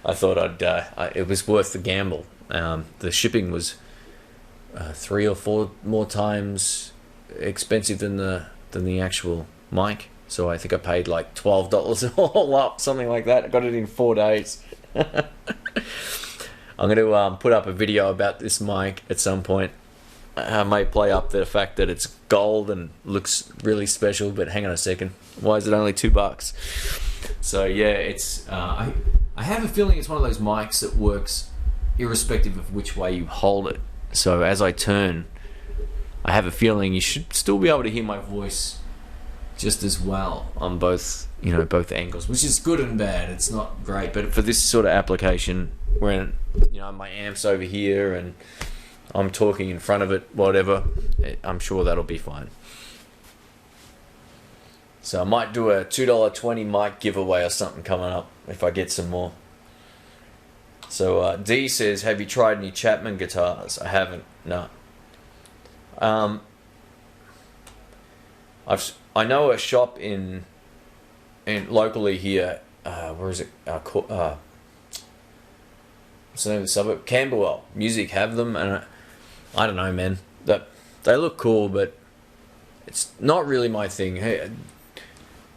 I thought it was worth the gamble. The shipping was 3 or 4 more times expensive than the actual mic, so I think I paid like $12 all up, something like that. I got it in 4 days. I'm going to put up a video about this mic at some point. I may play up the fact that it's gold and looks really special, but hang on a second, why is it only $2? So yeah, it's I have a feeling it's one of those mics that works irrespective of which way you hold it. So as I turn, I have a feeling you should still be able to hear my voice just as well on both angles, which is good and bad. It's not great, but for this sort of application, when my amp's over here and I'm talking in front of it, whatever, I'm sure that'll be fine. So I might do a $2.20 mic giveaway or something coming up if I get some more. So D says, have you tried any Chapman guitars? I haven't, no. I know a shop in locally here, where is it? What's the name of the suburb? Camberwell Music have them, and I don't know, man. They look cool, but it's not really my thing. Hey,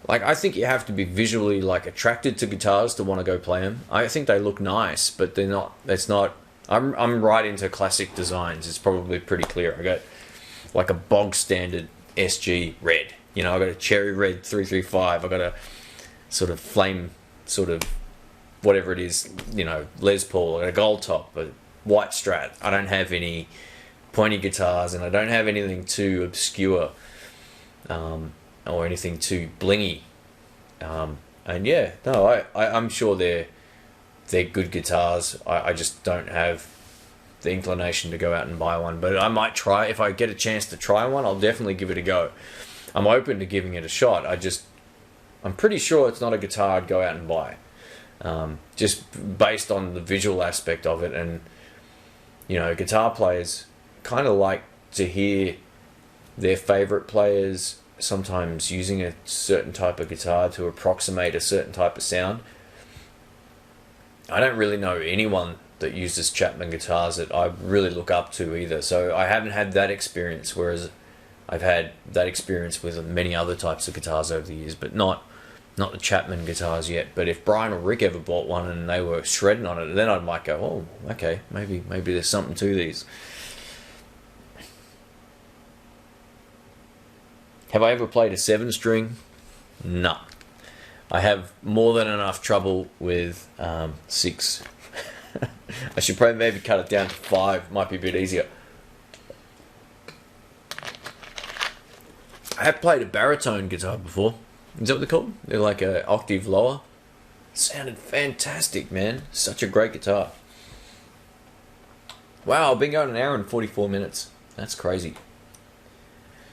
like, I think you have to be visually attracted to guitars to want to go play them. I think they look nice, but they're not. It's not. I'm right into classic designs. It's probably pretty clear. I got like a bog standard SG red. I got a cherry red 335. I got a sort of flame, sort of whatever it is. Les Paul. I got a gold top, a white Strat. I don't have any pointy guitars, and I don't have anything too obscure or anything too blingy. And yeah, no, I'm sure they're good guitars. I just don't have the inclination to go out and buy one, but I might try. If I get a chance to try one, I'll definitely give it a go. I'm open to giving it a shot. I'm pretty sure it's not a guitar I'd go out and buy, just based on the visual aspect of it. And guitar players kind of like to hear their favorite players sometimes using a certain type of guitar to approximate a certain type of sound. I don't really know anyone that uses Chapman guitars that I really look up to either, so I haven't had that experience, whereas I've had that experience with many other types of guitars over the years, but not the Chapman guitars yet. But if Brian or Rick ever bought one and they were shredding on it, then I might go, oh, okay, maybe there's something to these. Have I ever played a 7-string? No. I have more than enough trouble with 6. I should probably maybe cut it down to 5. Might be a bit easier. I have played a baritone guitar before. Is that what they're called? They're like an octave lower. Sounded fantastic, man. Such a great guitar. Wow, I've been going an hour and 44 minutes. That's crazy.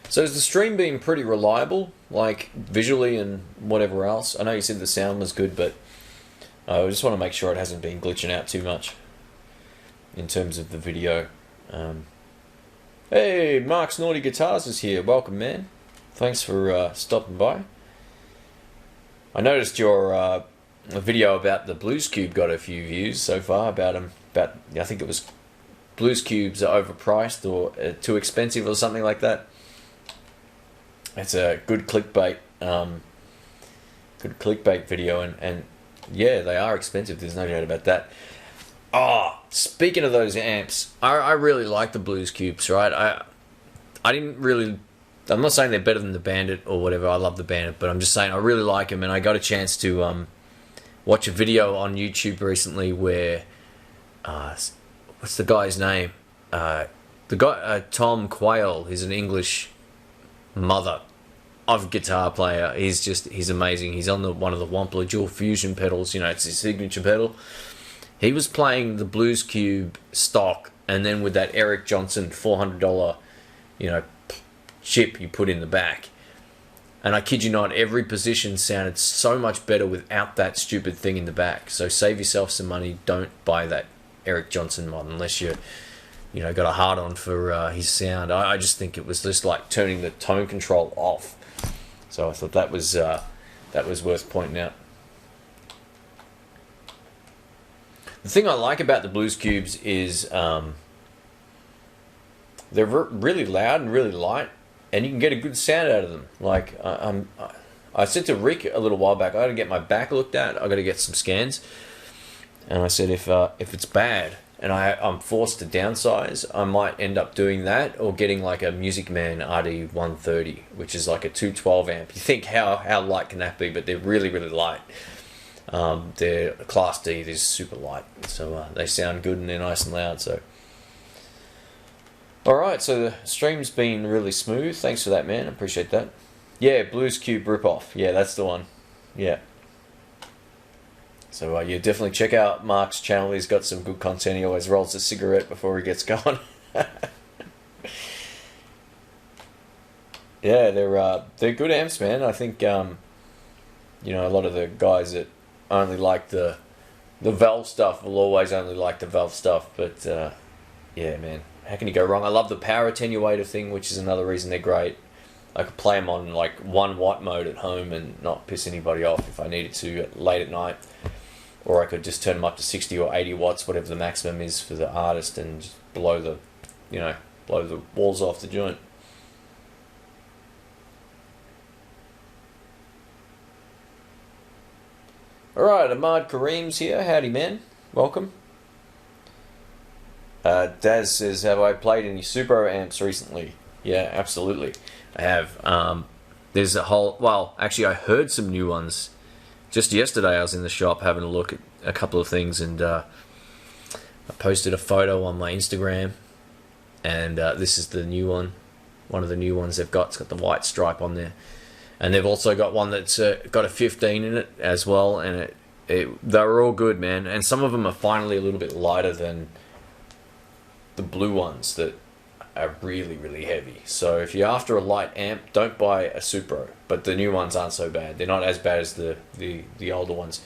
So has the stream been pretty reliable, like visually and whatever else? I know you said the sound was good, but I just want to make sure it hasn't been glitching out too much in terms of the video. Hey, Mark's Naughty Guitars is here. Welcome, man. Thanks for stopping by. I noticed your a video about the Blues Cube got a few views so far about him. About I think it was Blues Cubes are overpriced or too expensive or something like that. It's a good clickbait, video, and yeah, they are expensive. There's no doubt about that. Oh, speaking of those amps, I really like the Blues Cubes, right? I didn't really. I'm not saying they're better than the Bandit or whatever. I love the Bandit, but I'm just saying I really like them, and I got a chance to watch a video on YouTube recently where what's the guy's name? The guy Tom Quayle. He's an English mother of a guitar player. He's amazing. He's on one of the Wampler dual fusion pedals. You know, it's his signature pedal. He was playing the Blues Cube stock, and then with that Eric Johnson $400, chip you put in the back. And I kid you not, every position sounded so much better without that stupid thing in the back. So save yourself some money. Don't buy that Eric Johnson mod unless you got a hard on for his sound. I just think it was just like turning the tone control off. So I thought that was worth pointing out. The thing I like about the Blues Cubes is they're really loud and really light, and you can get a good sound out of them. Like I said to Rick a little while back, I got to get my back looked at. I got to get some scans, and I said if it's bad and I'm forced to downsize, I might end up doing that or getting like a Music Man RD130, which is like a 212 amp. You think how light can that be? But they're really really light. They're Class D. They're super light, so they sound good and they're nice and loud. So, all right. So the stream's been really smooth. Thanks for that, man. I appreciate that. Yeah, Blues Cube ripoff. Yeah, that's the one. Yeah. So yeah, definitely check out Mark's channel. He's got some good content. He always rolls a cigarette before he gets going. Yeah, they're good amps, man. I think a lot of the guys that only like the Valve stuff will always only like the Valve stuff, but yeah, man, how can you go wrong? I love the power attenuator thing, which is another reason they're great. I could play them on like 1 watt mode at home and not piss anybody off if I needed to late at night, or I could just turn them up to 60 or 80 watts, whatever the maximum is for the artist, and just blow the walls off the joint. Alright, Ahmad Kareem's here. Howdy, man. Welcome. Daz says, have I played any Super amps recently? Yeah, absolutely. I have. There's a whole... Well, actually, I heard some new ones. Just yesterday, I was in the shop having a look at a couple of things, and I posted a photo on my Instagram, and this is the new one. One of the new ones they've got. It's got the white stripe on there. And they've also got one that's got a 15 in it as well, and they're all good, man. And some of them are finally a little bit lighter than the blue ones that are really, really heavy. So if you're after a light amp, don't buy a Supro. But the new ones aren't so bad. They're not as bad as the older ones.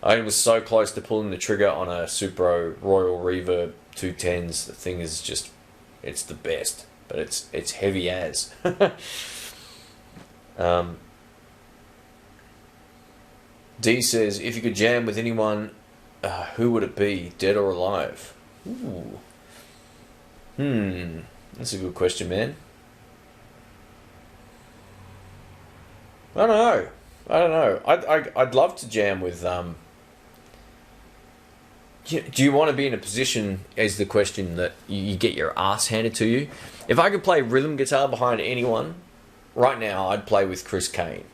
I was so close to pulling the trigger on a Supro Royal Reverb 210s. The thing is just, it's the best, but it's heavy as. D says, if you could jam with anyone, who would it be, dead or alive? Ooh. That's a good question, man. I don't know. I'd love to jam with. Do you want to be in a position, is the question, that you get your ass handed to you? If I could play rhythm guitar behind anyone right now, I'd play with Chris Kane.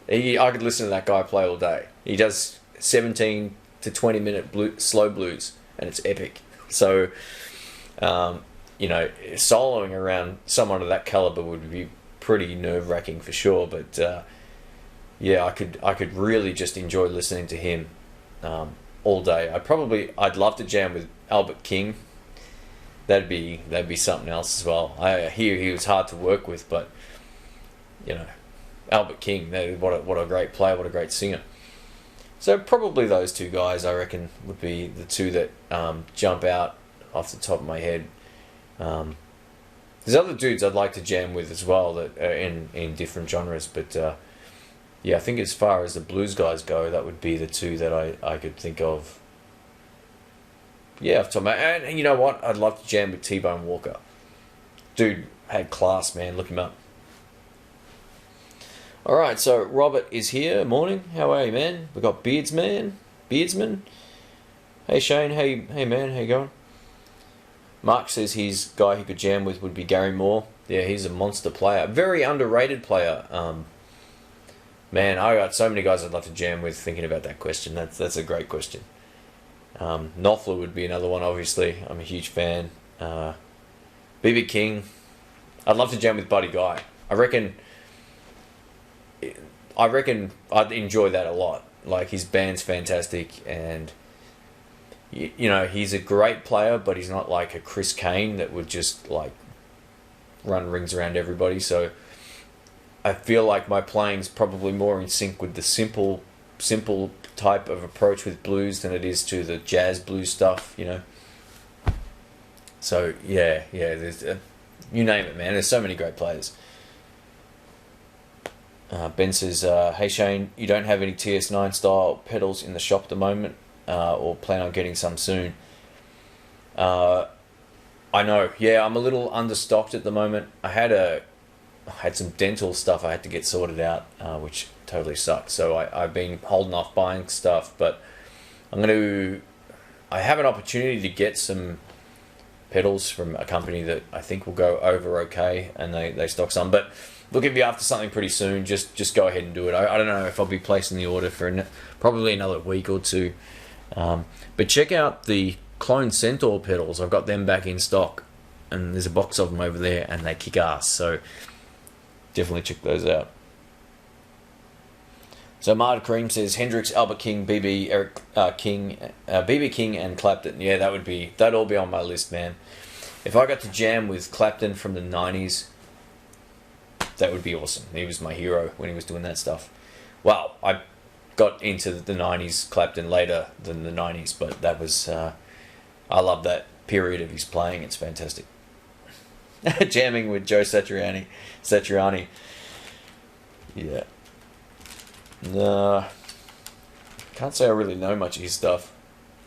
I could listen to that guy play all day. He does 17 to 20 minute slow blues, and it's epic. So, soloing around someone of that caliber would be pretty nerve-wracking for sure. But yeah, I could really just enjoy listening to him all day. I'd love to jam with Albert King. That'd be something else as well. I hear he was hard to work with, but Albert King, what a great player, what a great singer. So probably those two guys, I reckon, would be the two that jump out off the top of my head. There's other dudes I'd like to jam with as well that are in different genres, but Yeah, I think as far as the blues guys go, that would be the two that I could think of. Yeah, off the top of my and you know what? I'd love to jam with T-Bone Walker. Dude had class, man. Look him up. Alright, so Robert is here. Morning. How are you, man? We got Beardsman. Hey Shane, hey man, how you going? Mark says his guy he could jam with would be Gary Moore. Yeah, he's a monster player. Very underrated player. Man, I got so many guys I'd love to jam with thinking about that question. That's a great question. Knopfler would be another one, obviously. I'm a huge fan. BB King. I'd love to jam with Buddy Guy. I reckon I'd enjoy that a lot. Like, his band's fantastic, and you know, he's a great player, but he's not like a Chris Kane that would just like run rings around everybody. So I feel like my playing's probably more in sync with the simple type of approach with blues than it is to the jazz blues stuff, you know. So yeah, there's you name it, man. There's so many great players. Ben says, hey Shane, you don't have any TS9 style pedals in the shop at the moment, or plan on getting some soon? I know, yeah, I'm a little understocked at the moment. I had some dental stuff I had to get sorted out, which totally sucked. So I've been holding off buying stuff, but I have an opportunity to get some pedals from a company that I think will go over okay, and they stock some. But look, if you're after something pretty soon, just go ahead and do it. I don't know if I'll be placing the order for probably another week or two. But check out the Clone Centaur pedals. I've got them back in stock, and there's a box of them over there, and they kick ass. So definitely check those out. So Mard Cream says Hendrix, Albert King, BB King, and Clapton. Yeah, that'd all be on my list, man. If I got to jam with Clapton from the 90s, that would be awesome. He was my hero when he was doing that stuff. Well, I got into the 90s Clapton later than the 90s, but that was I love that period of his playing. It's fantastic. Jamming with Joe Satriani. Yeah. Can't say I really know much of his stuff.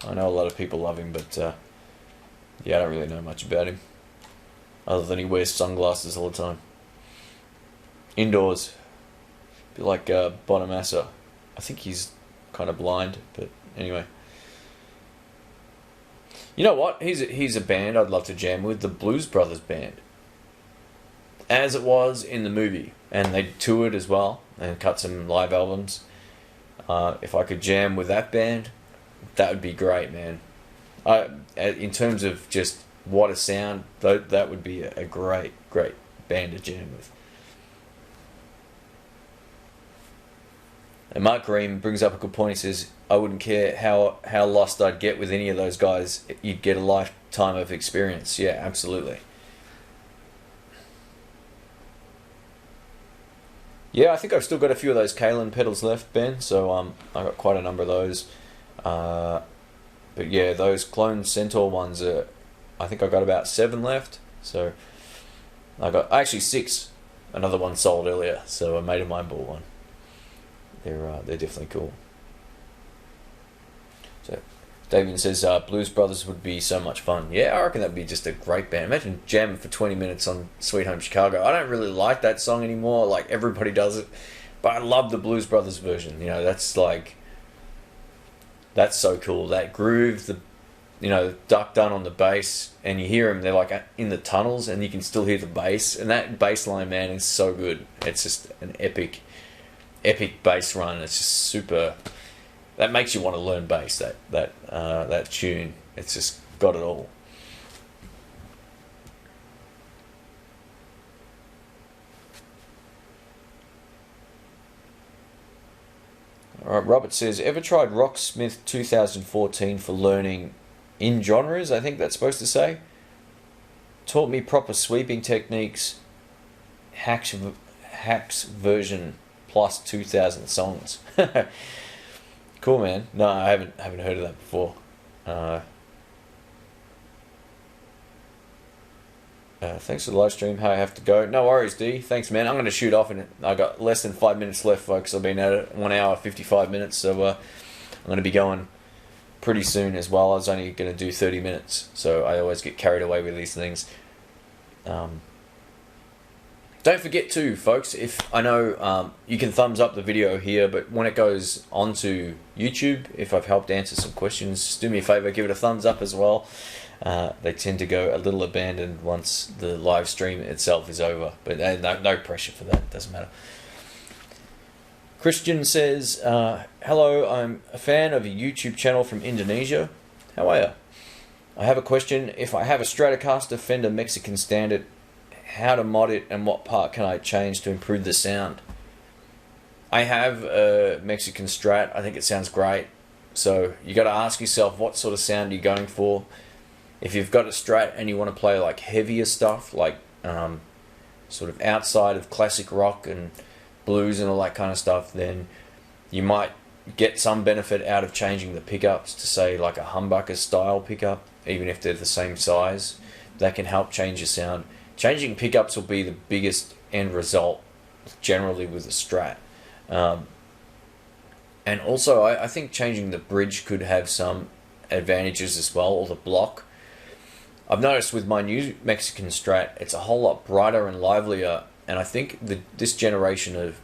I know a lot of people love him, but yeah, I don't really know much about him, other than he wears sunglasses all the time. Indoors, be like Bonamassa. I think he's kind of blind, but anyway. You know what? He's a band I'd love to jam with, the Blues Brothers Band. As it was in the movie, and they toured as well and cut some live albums. If I could jam with that band, that would be great, man. In terms of just what a sound, that would be a great band to jam with. And Mark Green brings up a good point. He says, I wouldn't care how lost I'd get with any of those guys. You'd get a lifetime of experience. Yeah, absolutely. Yeah, I think I've still got a few of those Kalen pedals left, Ben. So I got quite a number of those. But yeah, those Clone Centaur ones I think I got about 7 left. So I got actually 6. Another one sold earlier, so a mate of mine bought one. They're definitely cool. So Damien says Blues Brothers would be so much fun. Yeah, I reckon that'd be just a great band. Imagine jamming for 20 minutes on Sweet Home Chicago. I don't really like that song anymore. Like, everybody does it, but I love the Blues Brothers version. You know, that's so cool. That groove, the Duck Dunn on the bass, and you hear them. They're like in the tunnels, and you can still hear the bass. And that bass line, man, is so good. It's just an epic bass run. It's just super. That makes you want to learn bass. That tune. It's just got it all. Alright, Robert says, ever tried Rocksmith 2014 for learning in genres? I think that's supposed to say. Taught me proper sweeping techniques. Hacks version plus 2,000 songs. Cool, man. No, I haven't heard of that before. Thanks for the live stream. How I have to go. No worries, D. Thanks, man. I'm going to shoot off, and I got less than 5 minutes left, folks. I've been at it 1 hour 55 minutes, so I'm going to be going pretty soon as well. I was only going to do 30 minutes, so I always get carried away with these things. Don't forget too, folks, if I know you can thumbs up the video here, but when it goes onto YouTube, if I've helped answer some questions, just do me a favor, give it a thumbs up as well. They tend to go a little abandoned once the live stream itself is over, but no pressure for that, doesn't matter. Christian says, hello, I'm a fan of a YouTube channel from Indonesia. How are you? I have a question. If I have a Stratocaster Fender Mexican Standard, how to mod it and what part can I change to improve the sound? I have a Mexican Strat. I think it sounds great. So you got to ask yourself, what sort of sound are you going for? If you've got a Strat and you want to play like heavier stuff, like sort of outside of classic rock and blues and all that kind of stuff, then you might get some benefit out of changing the pickups to say like a humbucker style pickup, even if they're the same size. That can help change your sound. Changing pickups will be the biggest end result generally with a Strat. And also I think changing the bridge could have some advantages as well, or the block. I've noticed with my new Mexican Strat, it's a whole lot brighter and livelier, and I think this generation of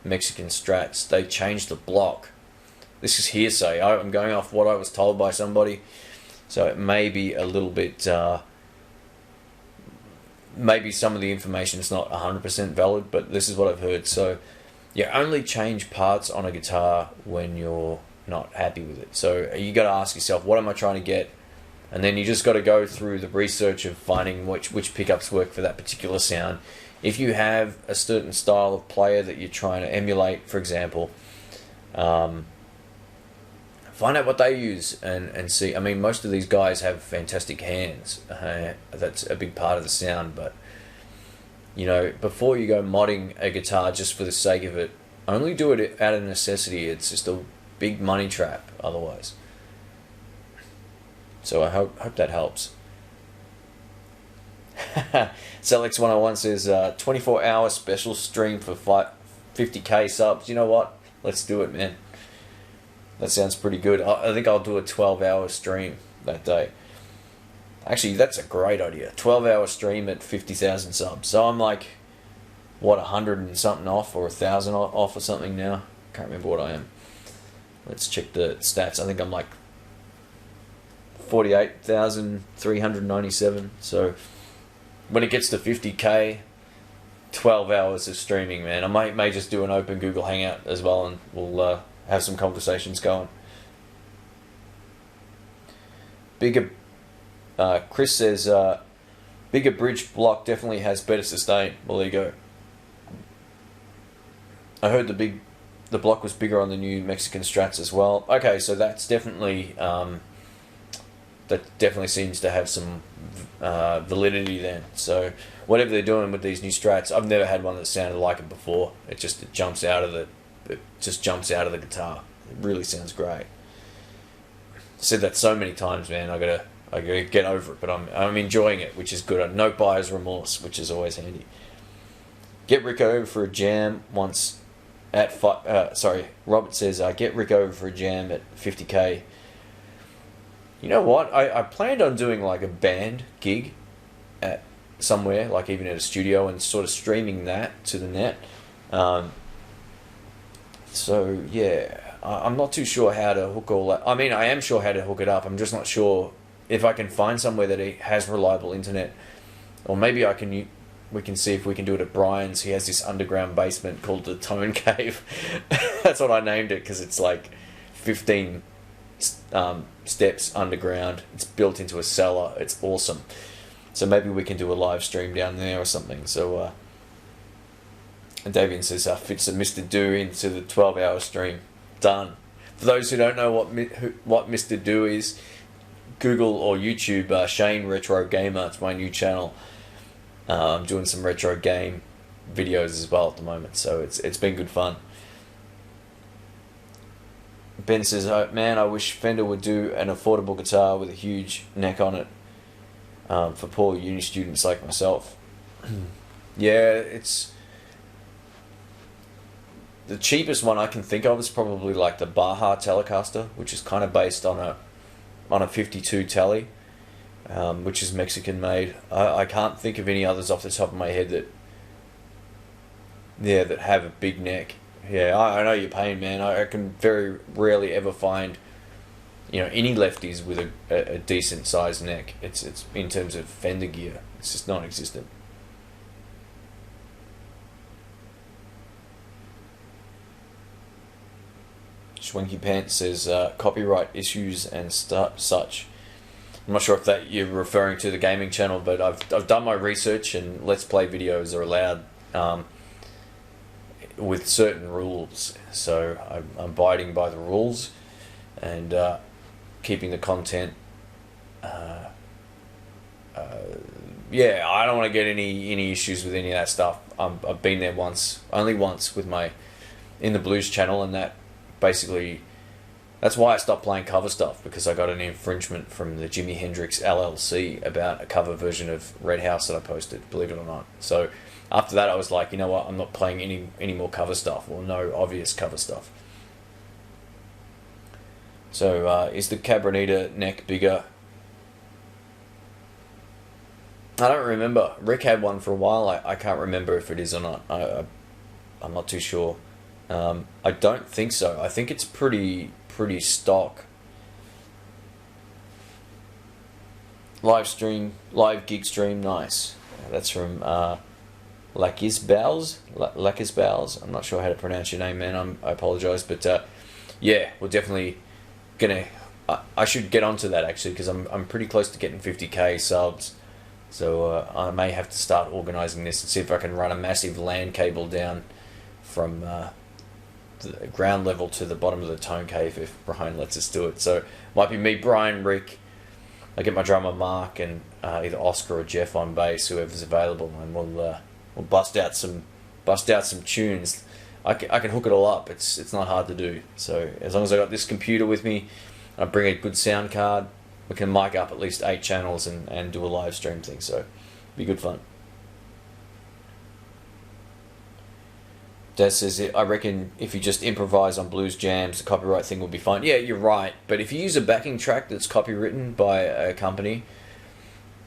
Mexican Strats, they changed the block. This is hearsay. I'm going off what I was told by somebody, so it may be a little bit... maybe some of the information is not 100% valid, but this is what I've heard. So you only change parts on a guitar when you're not happy with it. So you got to ask yourself, what am I trying to get? And then you just got to go through the research of finding which pickups work for that particular sound. If you have a certain style of player that you're trying to emulate, for example, find out what they use and see. I mean, most of these guys have fantastic hands. That's a big part of the sound. But, you know, before you go modding a guitar just for the sake of it, only do it out of necessity. It's just a big money trap otherwise. So I hope that helps. Celex101 says 24-hour special stream for 50k subs. You know what? Let's do it, man. That sounds pretty good. I think I'll do a 12-hour stream that day. Actually, that's a great idea. 12-hour stream at 50,000 subs. So I'm like, what, 100 and something off, or 1,000 off or something now? Can't remember what I am. Let's check the stats. I think I'm like 48,397. So when it gets to 50k, 12 hours of streaming, man. I may just do an open Google Hangout as well, and we'll have some conversations going. Bigger, Chris says, bigger bridge block definitely has better sustain. Well, there you go. I heard the block was bigger on the new Mexican Strats as well. Okay, so that's definitely that definitely seems to have some validity then. So whatever they're doing with these new Strats, I've never had one that sounded like it before. It jumps out of the guitar. It really sounds great. I said that so many times, man. I gotta get over it, but I'm enjoying it, which is good. No buyer's remorse, which is always handy. Get Rick over for a jam once at Robert says, get Rick over for a jam at 50k. You know what? I planned on doing like a band gig at somewhere, like even at a studio, and sort of streaming that to the net. So yeah, I'm not too sure how to hook all that. I mean, I am sure how to hook it up. I'm just not sure if I can find somewhere that has reliable internet, or maybe we can see if we can do it at Brian's. He has this underground basement called the Tone Cave. That's what I named it, because it's like 15 steps underground. It's built into a cellar. It's awesome. So maybe we can do a live stream down there or something. So and Davian says, fits a Mr. Do into the 12-hour stream. Done. For those who don't know what Mr. Do is, Google or YouTube Shane Retro Gamer. It's my new channel. I'm doing some retro game videos as well at the moment, so it's been good fun. Ben says, man, I wish Fender would do an affordable guitar with a huge neck on it. for poor uni students like myself. Yeah, it's the cheapest one I can think of is probably like the Baja Telecaster, which is kind of based on a 52 Tele, which is Mexican made. I can't think of any others off the top of my head that have a big neck. Yeah, I know your pain, man. I can very rarely ever find, any lefties with a decent sized neck. It's in terms of Fender gear, it's just non-existent. Schwenky Pants says copyright issues and such. I'm not sure if that you're referring to the gaming channel, but I've done my research, and Let's Play videos are allowed with certain rules. So I'm abiding by the rules and keeping the content. Yeah, I don't want to get any issues with any of that stuff. I've been there only once with my In the Blues channel, and that basically, that's why I stopped playing cover stuff, because I got an infringement from the Jimi Hendrix LLC about a cover version of Red House that I posted, believe it or not. So after that I was like, you know what, I'm not playing any more cover stuff, or no obvious cover stuff. So is the Cabronita neck bigger? I don't remember. Rick had one for a while. I can't remember if it is or not. I'm not too sure. I don't think so. I think it's pretty stock. Live gig stream, nice. That's from Lakis Bowles. I'm not sure how to pronounce your name, man. I apologise, but yeah, we're definitely gonna. I should get onto that actually, because I'm pretty close to getting 50k subs. So I may have to start organising this and see if I can run a massive LAN cable down from the ground level to the bottom of the Tone Cave if Brian lets us do it. So might be me, Brian, Rick. I get my drummer Mark, and either Oscar or Jeff on bass, whoever's available, and we'll bust out some tunes. I can hook it all up. It's not hard to do. So as long as I got this computer with me, I bring a good sound card, we can mic up at least 8 channels and do a live stream thing. So be good fun. Des says, I reckon if you just improvise on blues jams, the copyright thing will be fine. Yeah, you're right. But if you use a backing track that's copywritten by a company,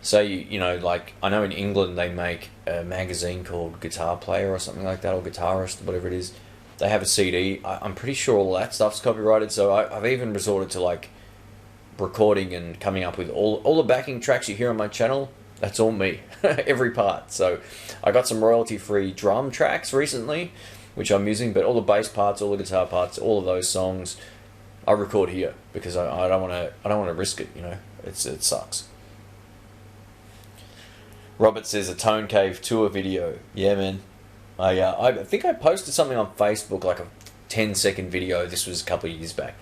say, like, I know in England they make a magazine called Guitar Player or something like that, or Guitarist, whatever it is. They have a CD. I'm pretty sure all that stuff's copyrighted. So I've even resorted to, like, recording and coming up with all the backing tracks you hear on my channel. That's all me. Every part. So I got some royalty-free drum tracks recently, which I'm using, but all the bass parts, all the guitar parts, all of those songs, I record here because I don't want to risk it. It sucks. Robert says a Tone Cave tour video. Yeah, man. I think I posted something on Facebook, like a 10-second video. This was a couple of years back,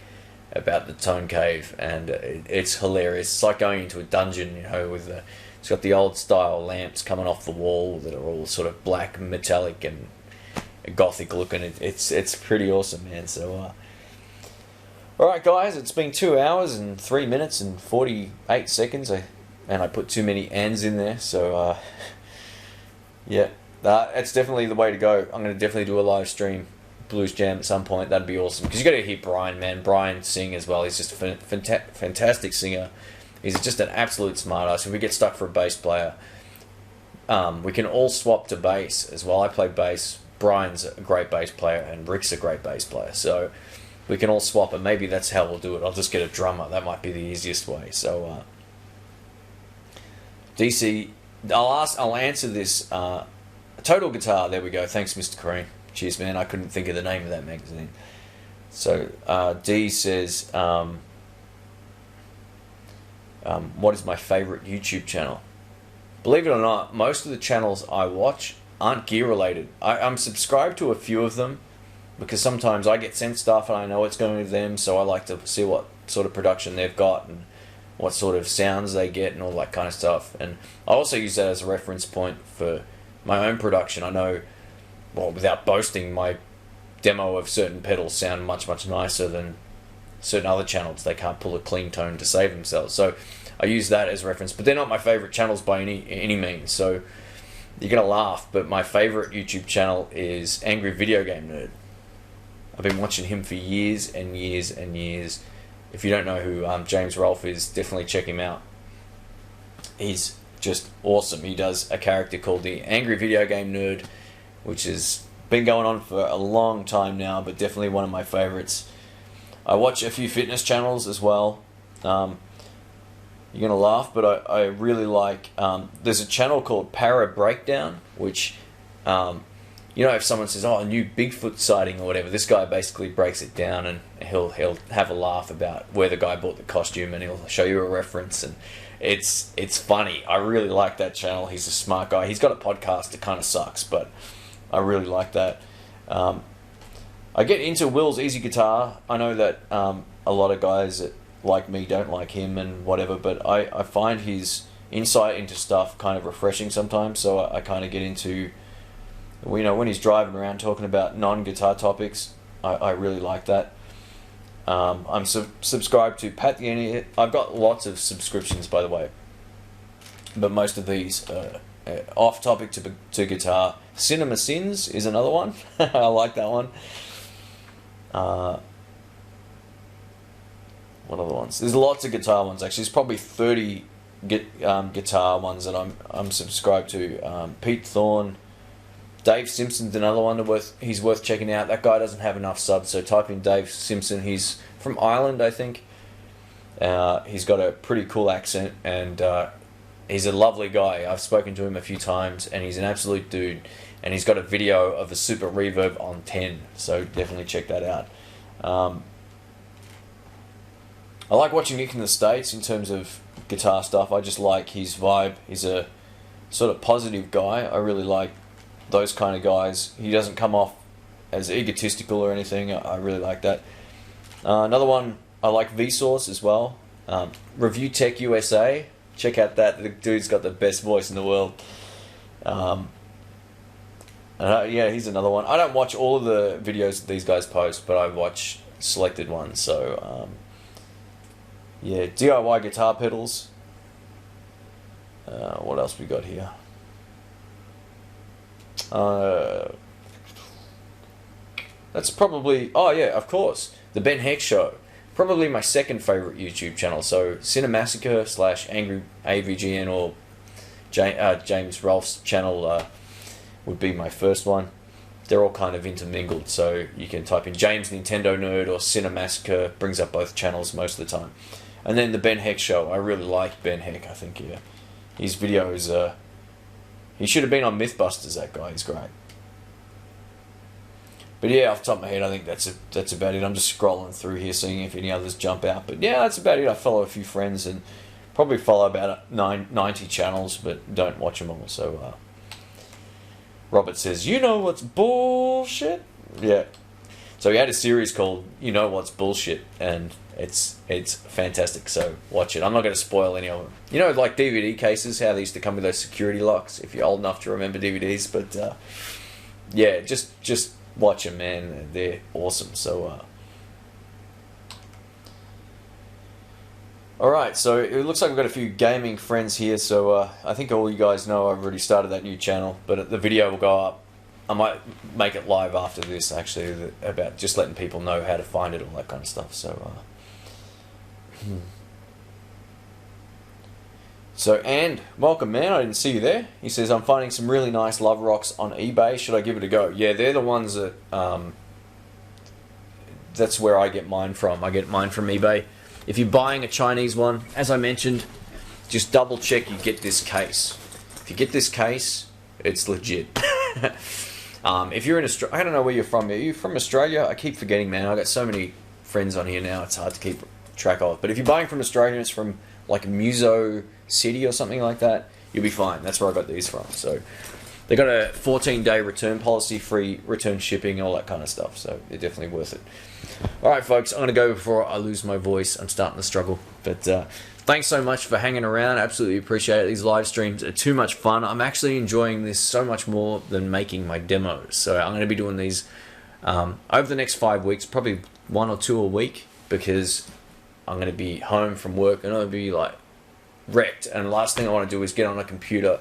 about the Tone Cave, and it's hilarious. It's like going into a dungeon, with it's got the old style lamps coming off the wall that are all sort of black, metallic, and gothic looking. It's pretty awesome, man. So alright guys, it's been 2 hours and 3 minutes and 48 seconds, and I put too many ands in there, so yeah, that's definitely the way to go. I'm going to definitely do a live stream blues jam at some point. That'd be awesome, because you got to hear Brian, man. Brian sing as well. He's just a fantastic singer. He's just an absolute smart ass. If we get stuck for a bass player, we can all swap to bass as well. I play bass. Brian's a great bass player, and Rick's a great bass player. So we can all swap, and maybe that's how we'll do it. I'll just get a drummer. That might be the easiest way. So DC, I'll answer this. Total Guitar. There we go. Thanks, Mr. Kareem. Cheers, man. I couldn't think of the name of that magazine. So D says, what is my favorite YouTube channel? Believe it or not, most of the channels I watch aren't gear related. I'm subscribed to a few of them because sometimes I get sent stuff and I know it's going to them, so I like to see what sort of production they've got and what sort of sounds they get and all that kind of stuff. And I also use that as a reference point for my own production. I know, well, without boasting, my demo of certain pedals sound much, much nicer than certain other channels. They can't pull a clean tone to save themselves. So I use that as reference. But they're not my favorite channels by any means. So you're gonna laugh, but my favorite YouTube channel is Angry Video Game Nerd. I've been watching him for years and years and years. If you don't know who James Rolfe is, definitely check him out. He's just awesome. He does a character called the Angry Video Game Nerd, which has been going on for a long time now, but definitely one of my favorites. I watch a few fitness channels as well. You're going to laugh, but I really like... there's a channel called Para Breakdown, which... you know, if someone says, oh, a new Bigfoot sighting or whatever, this guy basically breaks it down, and he'll have a laugh about where the guy bought the costume, and he'll show you a reference, and it's funny. I really like that channel. He's a smart guy. He's got a podcast that kind of sucks, but I really like that. I get into Will's Easy Guitar. I know that a lot of guys that like me don't like him and whatever, but I find his insight into stuff kind of refreshing sometimes, so I kind of get into... You know, when he's driving around talking about non-guitar topics, I really like that. I'm subscribed to Pat the Idiot. I've got lots of subscriptions, by the way, but most of these off topic to guitar. Cinema Sins is another one. I like that one. What other ones? There's lots of guitar ones actually. There's probably 30 guitar ones that I'm subscribed to. Pete Thorne. Dave Simpson's another one he's worth checking out. That guy doesn't have enough subs, so type in Dave Simpson. He's from Ireland, I think. He's got a pretty cool accent, and he's a lovely guy. I've spoken to him a few times, and he's an absolute dude. And he's got a video of a Super Reverb on 10, so definitely check that out. I like watching Nick in the States in terms of guitar stuff. I just like his vibe. He's a sort of positive guy. I really like those kind of guys. He doesn't come off as egotistical or anything. I really like that. Another one, I like Vsauce as well. Review Tech USA. Check out that. The dude's got the best voice in the world. Yeah, he's another one. I don't watch all of the videos that these guys post, but I watch selected ones. So, yeah, DIY guitar pedals. What else we got here? That's probably... Oh, yeah, of course. The Ben Heck Show. Probably my second favorite YouTube channel. So, Cinemassacre / Angry AVGN or James Rolfe's channel would be my first one. They're all kind of intermingled. So, you can type in James Nintendo Nerd or Cinemassacre. Brings up both channels most of the time. And then the Ben Heck Show. I really like Ben Heck. I think, yeah, his videos... he should have been on Mythbusters, that guy. He's great. But yeah, off the top of my head, I think that's about it. I'm just scrolling through here, seeing if any others jump out. But yeah, that's about it. I follow a few friends and probably follow about 90 channels, but don't watch them all. So Robert says, you know what's bullshit? Yeah. So he had a series called You Know What's Bullshit, and it's fantastic, so watch it. I'm not going to spoil any of them. You know, like DVD cases, how they used to come with those security locks, if you're old enough to remember DVDs. But yeah, just watch them, man. They're awesome. So alright, so it looks like we've got a few gaming friends here. So I think all you guys know I've already started that new channel, but the video will go up. I might make it live after this, actually, about just letting people know how to find it, all that kind of stuff. So So, and welcome, man. I didn't see you there. He says, I'm finding some really nice love rocks on eBay. Should I give it a go? Yeah, they're the ones that that's where I get mine from. I get mine from eBay. If you're buying a Chinese one, as I mentioned, just double check you get this case. If you get this case, it's legit. If you're in Australia, I don't know where you're from. Are you from Australia? I keep forgetting, man. I've got so many friends on here now, it's hard to keep track of. But if you're buying from Australia, it's from like Muso City or something like that, you'll be fine. That's where I got these from. So they got a 14-day return policy, free return shipping, all that kind of stuff. So they're definitely worth it. All right, folks, I'm going to go before I lose my voice. I'm starting to struggle. But thanks so much for hanging around. Absolutely appreciate it. These live streams are too much fun. I'm actually enjoying this so much more than making my demos. So I'm going to be doing these over the next 5 weeks, probably 1 or 2 a week, because I'm going to be home from work and I'll be like wrecked, and the last thing I want to do is get on a computer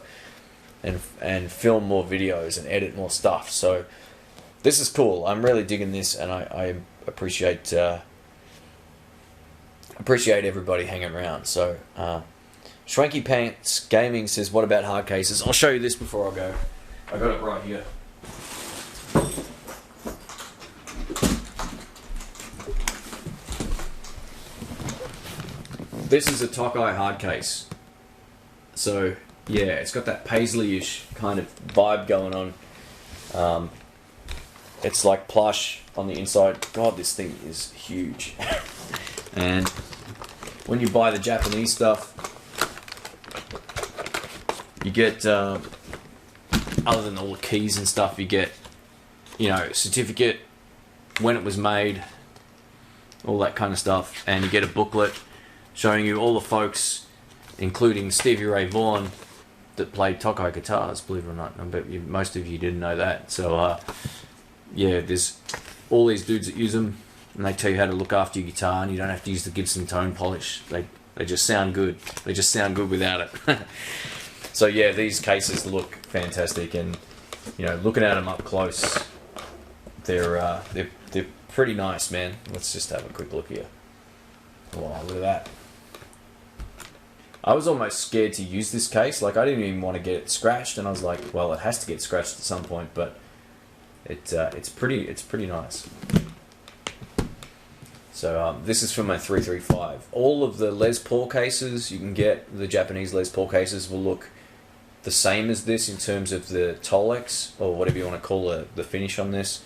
and film more videos and edit more stuff. So this is cool. I'm really digging this, and I appreciate everybody hanging around. So Schwanky Pants Gaming says, what about hard cases? I'll show you this before I go. I got it right here. This is a Tokai hard case. So yeah, it's got that paisley-ish kind of vibe going on. It's like plush on the inside. God, this thing is huge. And when you buy the Japanese stuff, you get, other than all the keys and stuff, you get, you know, certificate, when it was made, all that kind of stuff, and you get a booklet showing you all the folks, including Stevie Ray Vaughan, that played Tokai guitars, believe it or not. I bet most of you didn't know that. So, yeah, there's all these dudes that use them, and they tell you how to look after your guitar, and you don't have to use the Gibson tone polish. They just sound good. They just sound good without it. So yeah, these cases look fantastic, and you know, looking at them up close, they're pretty nice, man. Let's just have a quick look here. Wow, look at that. I was almost scared to use this case. Like, I didn't even want to get it scratched, and I was like, well, it has to get scratched at some point, but it's pretty nice. So this is for my 335. All of the Les Paul cases you can get, the Japanese Les Paul cases, will look the same as this in terms of the Tolex, or whatever you want to call the finish on this,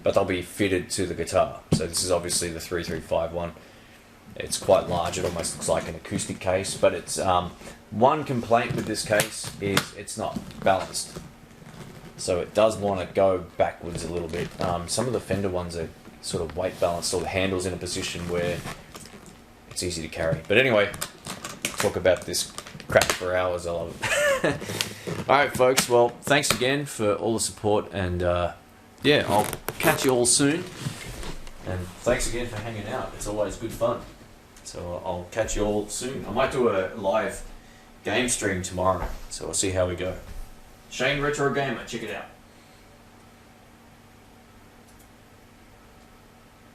but they'll be fitted to the guitar. So this is obviously the 335 one. It's quite large. It almost looks like an acoustic case, but it's one complaint with this case is it's not balanced. So it does want to go backwards a little bit. Some of the Fender ones are sort of weight balanced, or the handle's in a position where it's easy to carry. But anyway, talk about this crap for hours. I love it. Alright folks, well, thanks again for all the support, and yeah, I'll catch you all soon, and thanks again for hanging out. It's always good fun. So I'll catch you all soon. I might do a live game stream tomorrow, so we'll see how we go. Shane Retro Gamer, check it out.